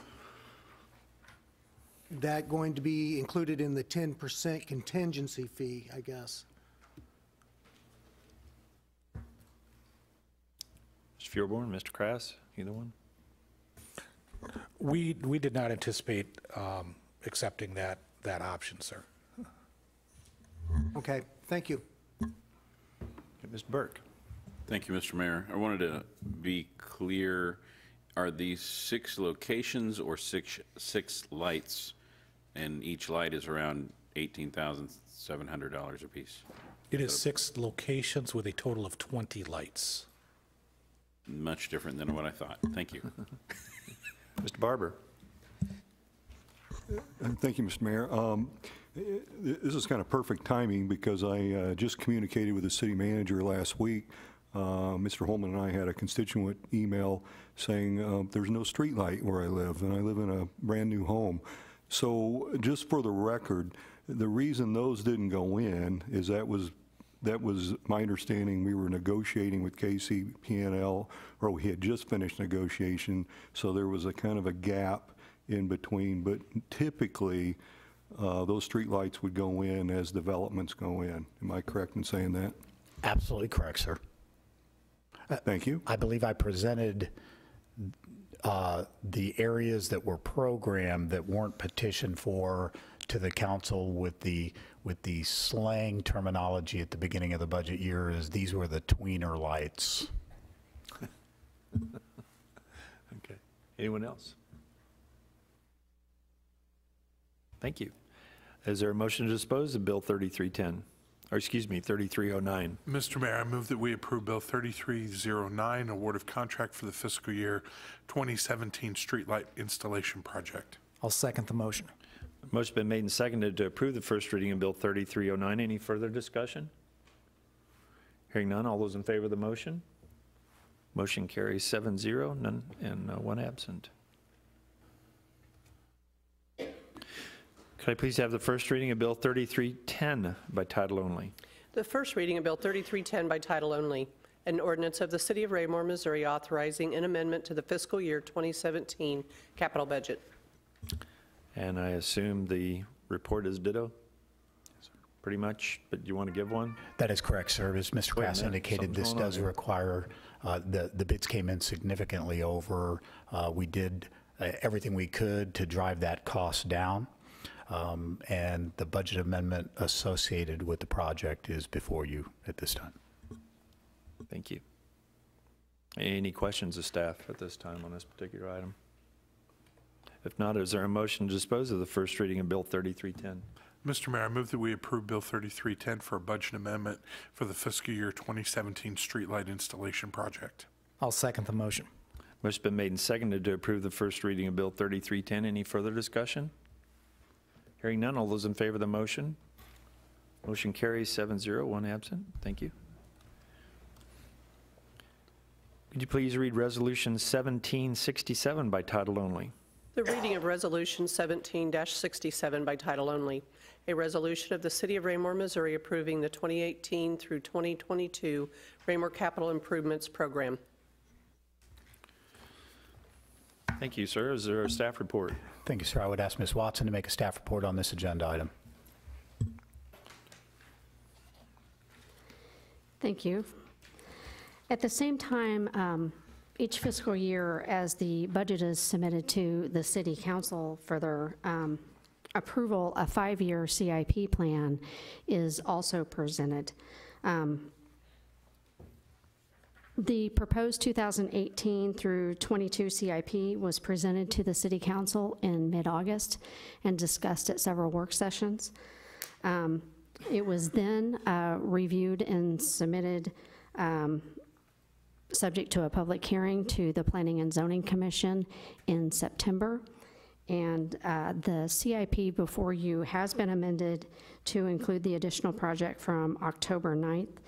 that going to be included in the 10% contingency fee, I guess? Mr. Fearborn, Mr. Krass, either one? We did not anticipate accepting that option, sir. Okay, thank you. Okay, Mr. Burke. Thank you, Mr. Mayor. I wanted to be clear, are these 6 locations or six lights, and each light is around $18,700 a piece? It is 6 locations with a total of 20 lights. Much different than what I thought. Thank you. Mr. Barber. Thank you, Mr. Mayor. This is kind of perfect timing because I just communicated with the city manager last week. Mr. Holman and I had a constituent email saying there's no street light where I live, and I live in a brand new home. So just for the record, the reason those didn't go in is that was my understanding. We were negotiating with KCP&L, or we had just finished negotiation, so there was a kind of a gap in between. But typically, those streetlights would go in as developments go in. Am I correct in saying that? Absolutely correct, sir. Thank you. I believe I presented the areas that were programmed that weren't petitioned for to the council with the slang terminology at the beginning of the budget year, as these were the tweener lights. Okay. Anyone else? Thank you. Is there a motion to dispose of Bill 3310? Or excuse me, 3309? Mr. Mayor, I move that we approve Bill 3309, award of contract for the fiscal year 2017 streetlight installation project. I'll second the motion. Motion been made and seconded to approve the first reading of Bill 3309. Any further discussion? Hearing none, all those in favor of the motion? Motion carries 7-0, none, and one absent. Could I please have the first reading of Bill 3310 by title only? The first reading of Bill 3310 by title only, an ordinance of the City of Raymore, Missouri authorizing an amendment to the fiscal year 2017 capital budget. And I assume the report is ditto? Pretty much, but you want to give one? That is correct, sir. As Mr. Wait a Grass minute, indicated, this something's going on does here. require, the bids came in significantly over. We did everything we could to drive that cost down. And the budget amendment associated with the project is before you at this time. Thank you. Any questions of staff at this time on this particular item? If not, is there a motion to dispose of the first reading of Bill 3310? Mr. Mayor, I move that we approve Bill 3310 for a budget amendment for the fiscal year 2017 streetlight installation project. I'll second the motion. Motion's been made and seconded to approve the first reading of Bill 3310. Any further discussion? Hearing none, all those in favor of the motion? Motion carries 7-0, one absent. Thank you. Could you please read Resolution 1767 by title only? The reading of Resolution 17-67 by title only, a resolution of the City of Raymore, Missouri approving the 2018 through 2022 Raymore Capital Improvements Program. Thank you, sir. Is there a staff report? Thank you, sir. I would ask Ms. Watson to make a staff report on this agenda item. Thank you. At the same time, each fiscal year, as the budget is submitted to the City Council for their approval, a 5-year CIP plan is also presented. The proposed 2018 through 22 CIP was presented to the City Council in mid-August and discussed at several work sessions. It was then reviewed and submitted subject to a public hearing to the Planning and Zoning Commission in September. And the CIP before you has been amended to include the additional project from October 9th,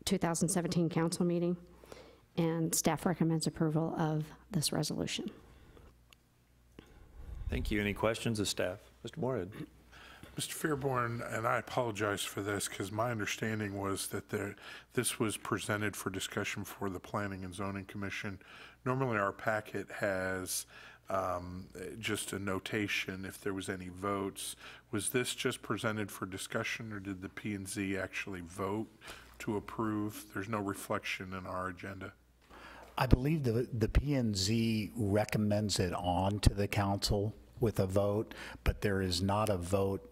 2017 council meeting. And staff recommends approval of this resolution. Thank you. Any questions of staff? Mr. Moorhead. Mr. Fairborn, and I apologize for this because my understanding was that this was presented for discussion for the Planning and Zoning Commission. Normally our packet has just a notation if there was any votes. Was this just presented for discussion, or did the P&Z actually vote to approve? There's no reflection in our agenda. I believe the P&Z recommends it on to the council with a vote, but there is not a vote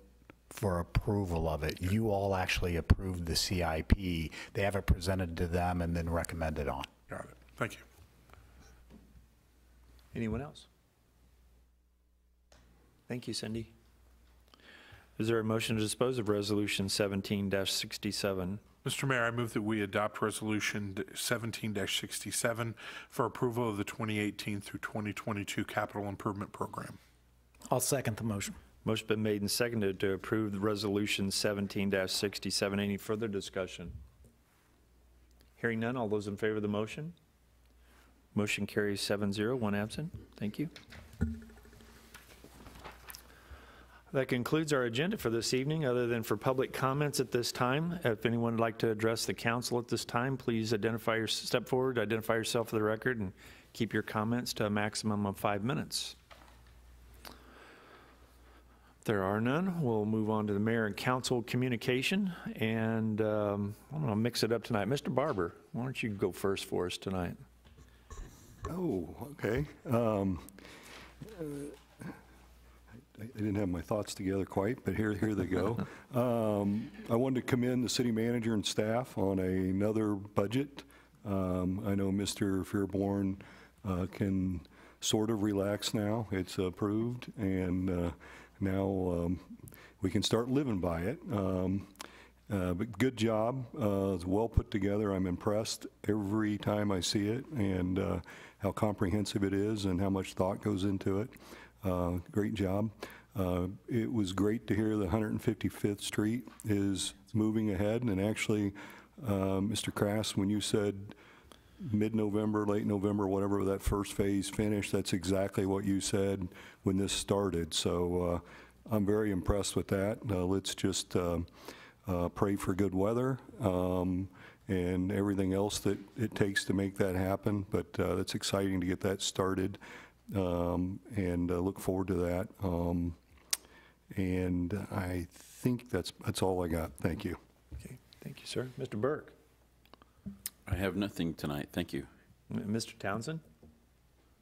for approval of it. You all actually approved the CIP. They have it presented to them and then recommended on. Got it. Thank you. Anyone else? Thank you, Cindy. Is there a motion to dispose of Resolution 17-67? Mr. Mayor, I move that we adopt Resolution 17-67 for approval of the 2018 through 2022 Capital Improvement Program. I'll second the motion. Motion been made and seconded to approve the Resolution 17-67. Any further discussion? Hearing none, all those in favor of the motion? Motion carries 7-0, one absent. Thank you. That concludes our agenda for this evening, other than for public comments at this time. If anyone would like to address the council at this time, please step forward, identify yourself for the record, and keep your comments to a maximum of 5 minutes. If there are none, we'll move on to the mayor and council communication, and I'm going to mix it up tonight. Mr. Barber, why don't you go first for us tonight? Oh, okay. I didn't have my thoughts together quite, but here they go. I wanted to commend the city manager and staff on another budget. I know Mr. Fearborn can sort of relax now. It's approved, and now we can start living by it. But good job. It's well put together. I'm impressed every time I see it, and how comprehensive it is and how much thought goes into it. Great job. It was great to hear the 155th Street is moving ahead, and actually, Mr. Crass, when you said mid-November, late November, whatever that first phase finished, that's exactly what you said when this started. So I'm very impressed with that. Let's just pray for good weather and everything else that it takes to make that happen. But it's exciting to get that started, and look forward to that. And I think that's all I got. Thank you. Okay, thank you, sir. Mr. Burke. I have nothing tonight. Thank you. Mr. Townsend?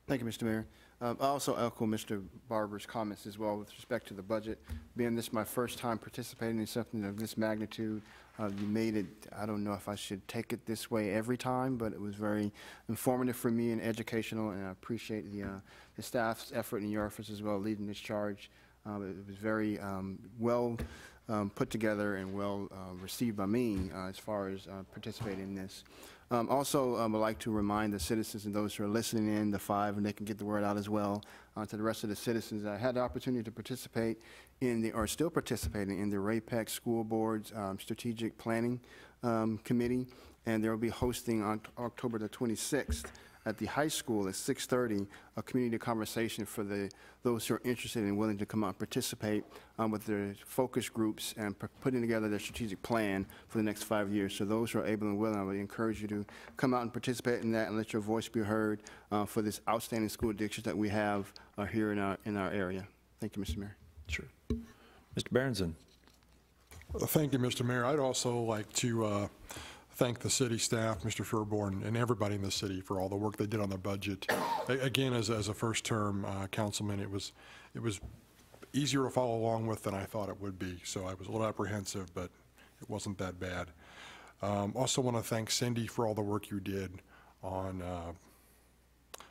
Thank you, Mr. Mayor. I also echo Mr. Barber's comments as well with respect to the budget. Being this my first time participating in something of this magnitude, you made it, I don't know if I should take it this way every time, but it was very informative for me and educational, and I appreciate the staff's effort and your efforts as well leading this charge. It was very well put together and well received by me as far as participating in this. Also, I would like to remind the citizens and those who are listening in, the 5, and they can get the word out as well to the rest of the citizens. I had the opportunity to participate in or still participating in the RAPEC School Board's Strategic Planning Committee, and they will be hosting on October the 26th at the high school at 6:30 a community conversation for those who are interested and willing to come out and participate with their focus groups and putting together their strategic plan for the next 5 years. So those who are able and willing, I would encourage you to come out and participate in that and let your voice be heard for this outstanding school district that we have here in our area. Thank you, Mr. Mayor. Sure. Mr. Berenson. Thank you, Mr. Mayor. I'd also like to thank the city staff, Mr. Fearborn, and everybody in the city for all the work they did on the budget. Again, as a first-term councilman, it was easier to follow along with than I thought it would be. So I was a little apprehensive, but it wasn't that bad. Also want to thank Cindy for all the work you did on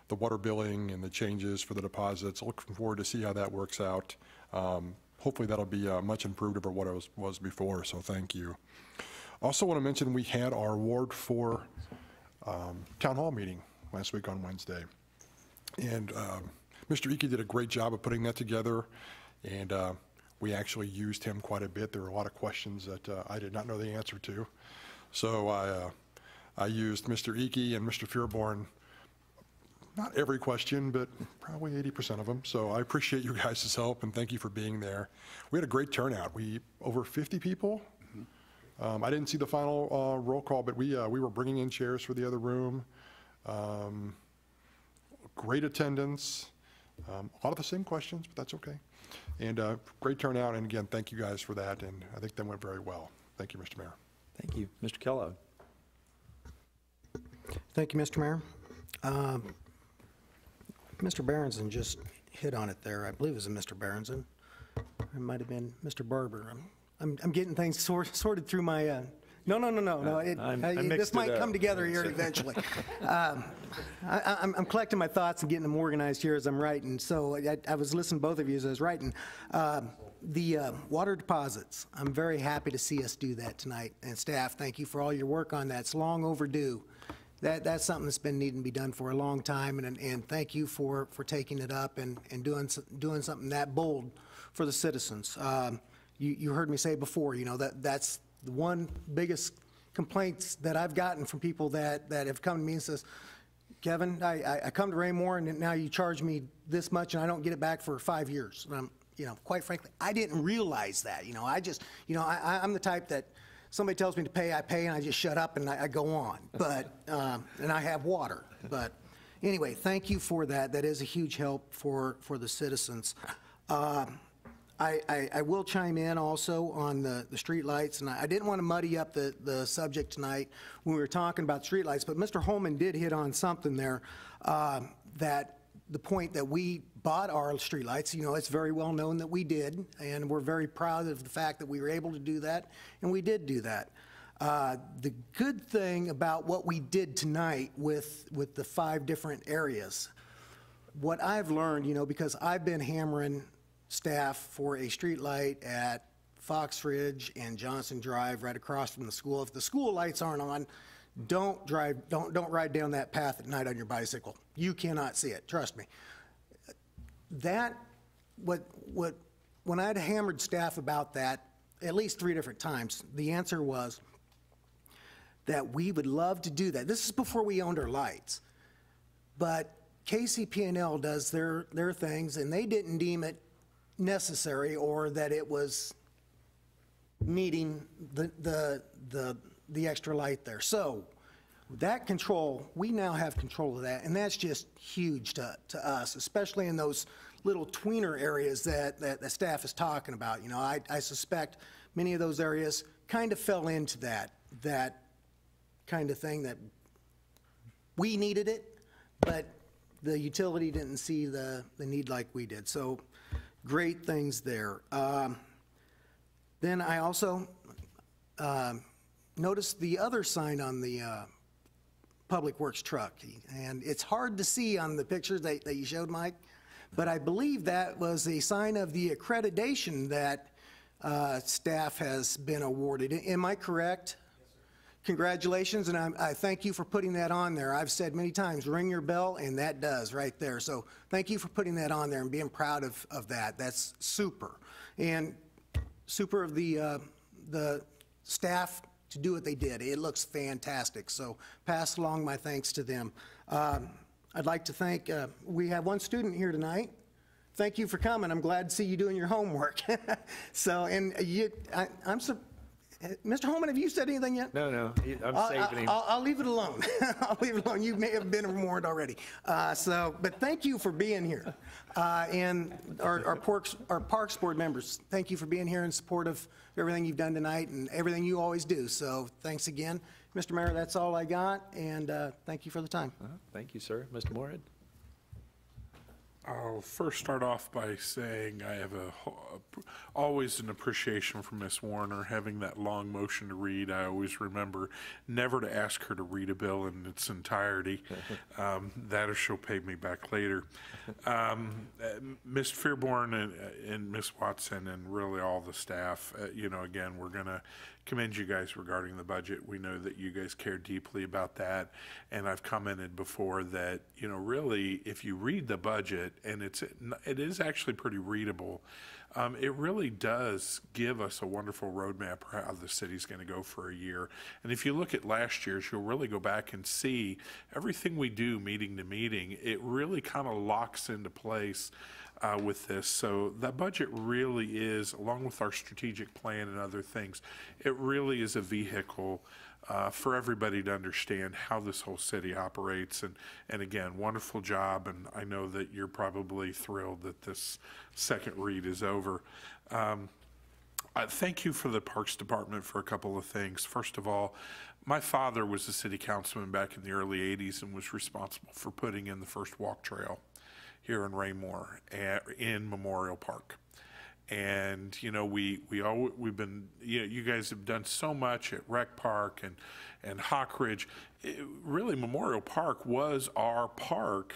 the water billing and the changes for the deposits. Looking forward to see how that works out. Hopefully that'll be much improved over what it was before, so thank you. Also want to mention we had our Ward 4 town hall meeting last week on Wednesday. And Mr. Icky did a great job of putting that together, and we actually used him quite a bit. There were a lot of questions that I did not know the answer to. So I used Mr. Icky and Mr. Fearborn, not every question, but probably 80% of them. So I appreciate you guys' help, and thank you for being there. We had a great turnout. Over 50 people. I didn't see the final roll call, but we were bringing in chairs for the other room. Great attendance. A lot of the same questions, but that's okay. And great turnout, and again, thank you guys for that, and I think that went very well. Thank you, Mr. Mayor. Thank you. Mr. Kellogg. Thank you, Mr. Mayor. Mr. Berenson just hit on it there. I believe it was Mr. Berenson. It might have been Mr. Barber. I'm getting things sorted through my, no. This might come together here eventually. I'm collecting my thoughts and getting them organized here as I'm writing. So I was listening to both of you as I was writing. The water deposits, I'm very happy to see us do that tonight. And staff, thank you for all your work on that. It's long overdue. That's something that's been needing to be done for a long time, and thank you for taking it up and doing something that bold for the citizens. You heard me say before, that's the one biggest complaints that I've gotten from people that have come to me and says, Kevin, I come to Raymore and now you charge me this much and I don't get it back for 5 years. quite frankly, I didn't realize that. I'm the type that somebody tells me to pay, I pay, and I just shut up and I go on. But, and I have water. But anyway, thank you for that. That is a huge help for the citizens. I will chime in also on the street lights, and I didn't want to muddy up the subject tonight when we were talking about street lights, but Mr. Holman did hit on something there, that the point that we bought our street lights, it's very well known that we did, and we're very proud of the fact that we were able to do that, and we did do that. The good thing about what we did tonight with the 5 different areas, what I've learned, because I've been hammering staff for a street light at Fox Ridge and Johnson Drive right across from the school. If the school lights aren't on, don't ride down that path at night on your bicycle. You cannot see it, trust me. When I'd hammered staff about that at least 3 different times, the answer was that we would love to do that. This is before we owned our lights. But KCP&L does their things, and they didn't deem it necessary or that it was needing the extra light there. So that control, we now have control of that, and that's just huge to us, especially in those little tweener areas that the staff is talking about. I suspect many of those areas kind of fell into that kind of thing, that we needed it, but the utility didn't see the need like we did. So great things there. Then I also noticed the other sign on the Public Works truck, and it's hard to see on the pictures that you showed, Mike, but I believe that was a sign of the accreditation that staff has been awarded. Am I correct? Congratulations, and I thank you for putting that on there. I've said many times, ring your bell, and that does right there. So thank you for putting that on there and being proud of that. That's super. And super of the staff to do what they did. It looks fantastic. So pass along my thanks to them. I'd like to thank, we have one student here tonight. Thank you for coming. I'm glad to see you doing your homework. So, and I'm so. Mr. Holman, have you said anything yet? No, I'm saving him. I'll leave it alone. I'll leave it alone. You may have been warned already. But thank you for being here. And our Parks Board members, thank you for being here in support of everything you've done tonight and everything you always do. So thanks again. Mr. Mayor, that's all I got, and thank you for the time. Thank you, sir. Mr. Moorhead? I'll first start off by saying I have always an appreciation for Ms. Warner. Having that long motion to read, I always remember never to ask her to read a bill in its entirety. That or she'll pay me back later. Ms. Fearborn and Ms. Watson and really all the staff, again, we're going to commend you guys regarding the budget. We know that you guys care deeply about that, and I've commented before that, really, if you read the budget, and it is actually pretty readable, it really does give us a wonderful roadmap for how the city's going to go for a year. And if you look at last year's, you'll really go back and see everything we do meeting to meeting, it really kind of locks into place with this. So that budget really is, along with our strategic plan and other things, it really is a vehicle for everybody to understand how this whole city operates. And again, wonderful job, and I know that you're probably thrilled that this second read is over. Thank you for the Parks Department for a couple of things. First of all, my father was a city councilman back in the early 80s and was responsible for putting in the first walk trail here in Raymore in Memorial Park. And we've been, you guys have done so much at Rec Park and Hawk Ridge. Really, Memorial Park was our park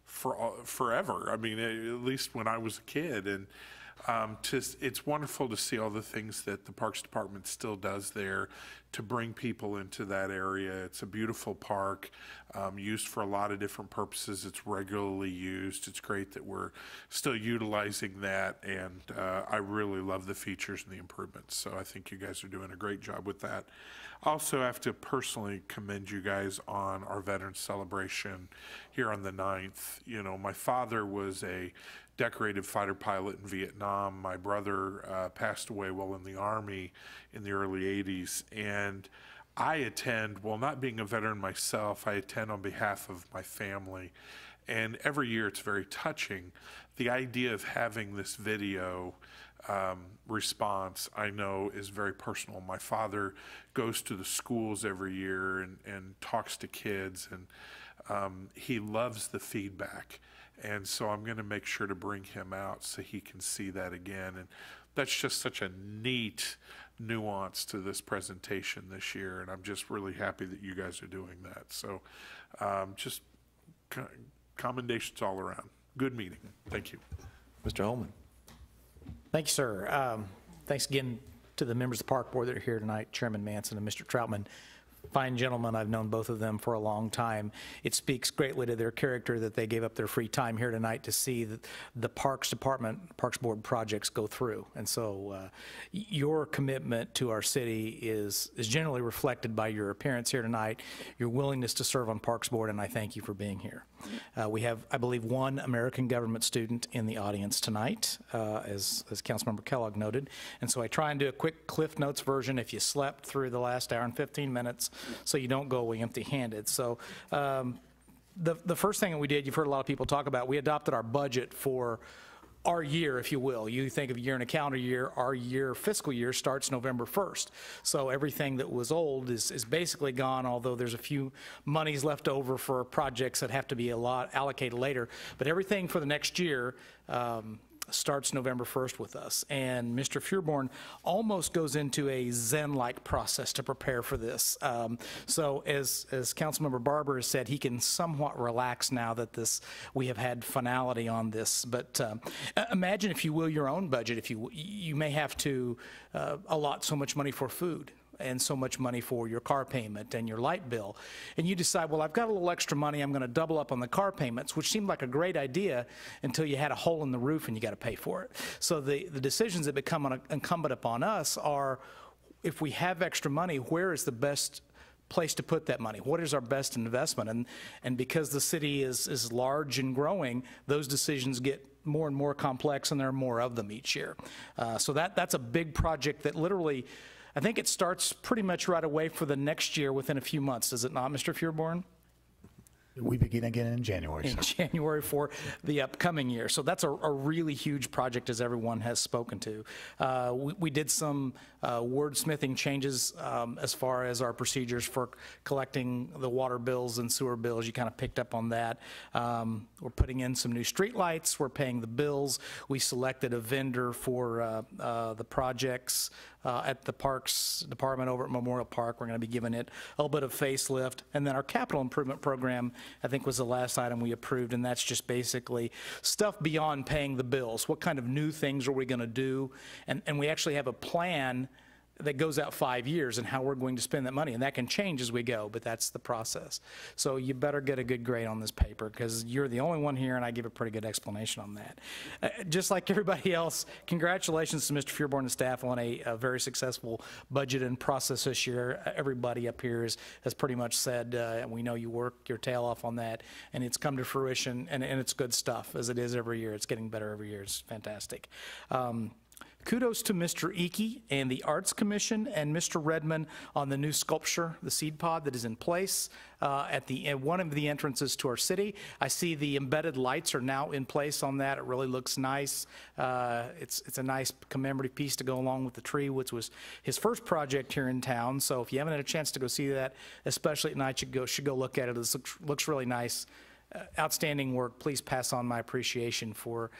for forever. I mean, at least when I was a kid. And it's wonderful to see all the things that the Parks Department still does there to bring people into that area. It's a beautiful park, used for a lot of different purposes. It's regularly used. It's great that we're still utilizing that, and I really love the features and the improvements. So I think you guys are doing a great job with that. I also have to personally commend you guys on our Veterans Celebration here on the 9th. My father was a decorated fighter pilot in Vietnam. My brother passed away while in the Army in the early 80s. And I attend, while not being a veteran myself, I attend on behalf of my family. And every year it's very touching. The idea of having this video response, I know, is very personal. My father goes to the schools every year and talks to kids, and he loves the feedback. And so I'm going to make sure to bring him out so he can see that again. And that's just such a neat nuance to this presentation this year, and I'm just really happy that you guys are doing that. So just commendations all around. Good meeting. Thank you. Mr. Holman. Thank you, sir. Thanks again to the members of the Park Board that are here tonight, Chairman Manson and Mr. Troutman. Fine gentlemen. I've known both of them for a long time. It speaks greatly to their character that they gave up their free time here tonight to see the Parks Department, Parks Board projects go through. And so your commitment to our city is generally reflected by your appearance here tonight, your willingness to serve on Parks Board, and I thank you for being here. We have, I believe, one American government student in the audience tonight, as Councilmember Kellogg noted. And so I try and do a quick Cliff Notes version if you slept through the last hour and 15 minutes, so you don't go away empty-handed. So the first thing that we did, you've heard a lot of people talk about, we adopted our budget for our year, if you will. You think of a year in a calendar year, our year, fiscal year, starts November 1st. So everything that was old is basically gone, although there's a few monies left over for projects that have to be allocated later. But everything for the next year starts November 1st with us. And Mr. Feuerborn almost goes into a Zen-like process to prepare for this. So as Councilmember Barber has said, he can somewhat relax now that we have had finality on this. But imagine, if you will, your own budget. If you may have to allot so much money for food and so much money for your car payment and your light bill. And you decide, well, I've got a little extra money, I'm going to double up on the car payments, which seemed like a great idea until you had a hole in the roof and you got to pay for it. So the decisions that become incumbent upon us are, if we have extra money, where is the best place to put that money? What is our best investment? And because the city is large and growing, those decisions get more and more complex, and there are more of them each year. So that's a big project that literally, I think it starts pretty much right away for the next year within a few months, does it not, Mr. Feuerborn? We begin again in January. In January for the upcoming year. So that's a really huge project, as everyone has spoken to. We did some wordsmithing changes as far as our procedures for collecting the water bills and sewer bills. You kind of picked up on that. We're putting in some new street lights. We're paying the bills. We selected a vendor for the projects at the Parks Department over at Memorial Park. We're going to be giving it a little bit of facelift. And then our capital improvement program, I think, was the last item we approved, and that's just basically stuff beyond paying the bills. What kind of new things are we going to do? And we actually have a plan that goes out 5 years and how we're going to spend that money, and that can change as we go, but that's the process. So you better get a good grade on this paper, because you're the only one here, and I give a pretty good explanation on that. Just like everybody else, congratulations to Mr. Feuerborn and staff on a very successful budget and process this year. Everybody up here has pretty much said, we know you work your tail off on that, and it's come to fruition, and it's good stuff, as it is every year. It's getting better every year. It's fantastic. Kudos to Mr. Eakey and the Arts Commission and Mr. Redmond on the new sculpture, the seed pod that is in place at one of the entrances to our city. I see the embedded lights are now in place on that. It really looks nice. It's a nice commemorative piece to go along with the tree, which was his first project here in town. So if you haven't had a chance to go see that, especially at night, you should go look at it. It looks really nice. Outstanding work. Please pass on my appreciation for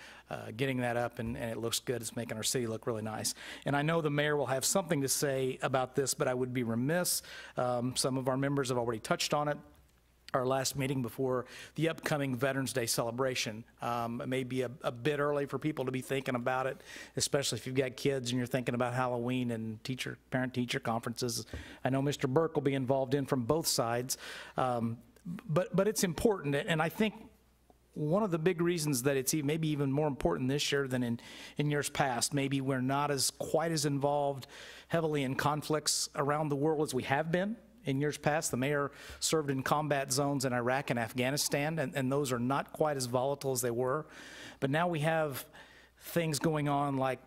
getting that up, and it looks good. It's making our city look really nice. And I know the mayor will have something to say about this, but I would be remiss. Some of our members have already touched on it. Our last meeting before the upcoming Veterans Day celebration. It may be a bit early for people to be thinking about it, especially if you've got kids and you're thinking about Halloween and parent-teacher conferences. I know Mr. Burke will be involved in from both sides. But it's important, and I think one of the big reasons that it's maybe even more important this year than in years past, maybe we're not quite as involved heavily in conflicts around the world as we have been. in years past. The mayor served in combat zones in Iraq and Afghanistan, and those are not quite as volatile as they were. But now we have things going on like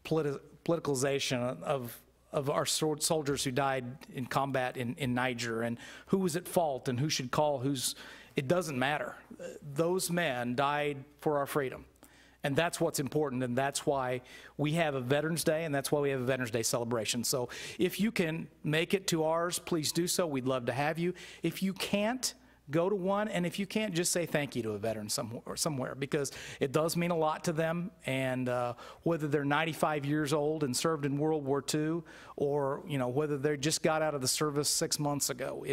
politicalization of our soldiers who died in combat in Niger, and who was at fault and who should call it doesn't matter. Those men died for our freedom. And that's what's important, and that's why we have a Veterans Day, and that's why we have a Veterans Day celebration. So if you can make it to ours, please do so. We'd love to have you. If you can't, go to one, and if you can't, just say thank you to a veteran somewhere, because it does mean a lot to them. And whether they're 95 years old and served in World War II, or whether they just got out of the service 6 months ago,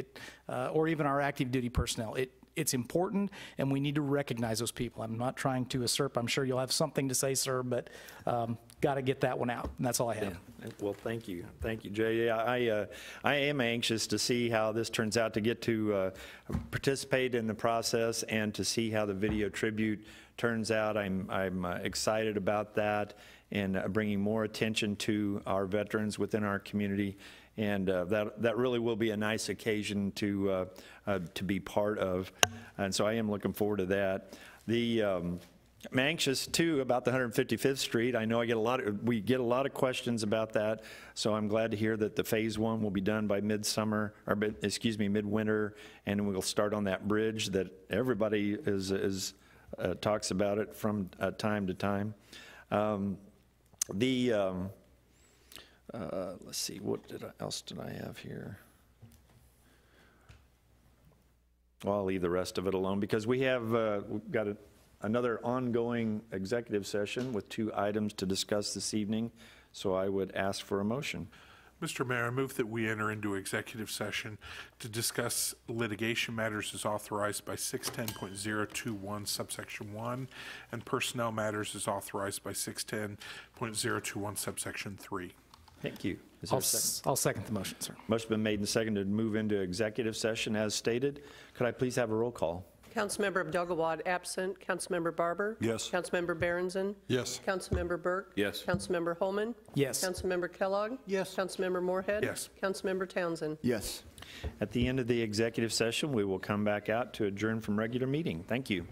or even our active duty personnel, it's important, and we need to recognize those people. I'm not trying to usurp. I'm sure you'll have something to say, sir, but got to get that one out, and that's all I have. Yeah. Well, thank you, Jay. I am anxious to see how this turns out, to get to participate in the process and to see how the video tribute turns out. I'm excited about that, and bringing more attention to our veterans within our community. And that really will be a nice occasion to be part of, and so I am looking forward to that. I'm anxious too about the 155th Street. I know we get a lot of questions about that, so I'm glad to hear that the phase 1 will be done by midwinter, and we'll start on that bridge that everybody talks about it from time to time. Let's see, what else did I have here? Well, I'll leave the rest of it alone, because we've got another ongoing executive session with 2 items to discuss this evening, so I would ask for a motion. Mr. Mayor, I move that we enter into executive session to discuss litigation matters as authorized by 610.021 subsection 1, and personnel matters as authorized by 610.021 subsection 3. Thank you. Is there a second? I'll second the motion, sir. Motion been made and seconded to move into executive session as stated. Could I please have a roll call? Councilmember Abdelgawad absent. Councilmember Barber? Yes. Councilmember Berenson? Yes. Councilmember Burke? Yes. Councilmember Holman? Yes. Councilmember Kellogg? Yes. Councilmember Moorhead? Yes. Councilmember Townsend? Yes. At the end of the executive session, we will come back out to adjourn from regular meeting. Thank you.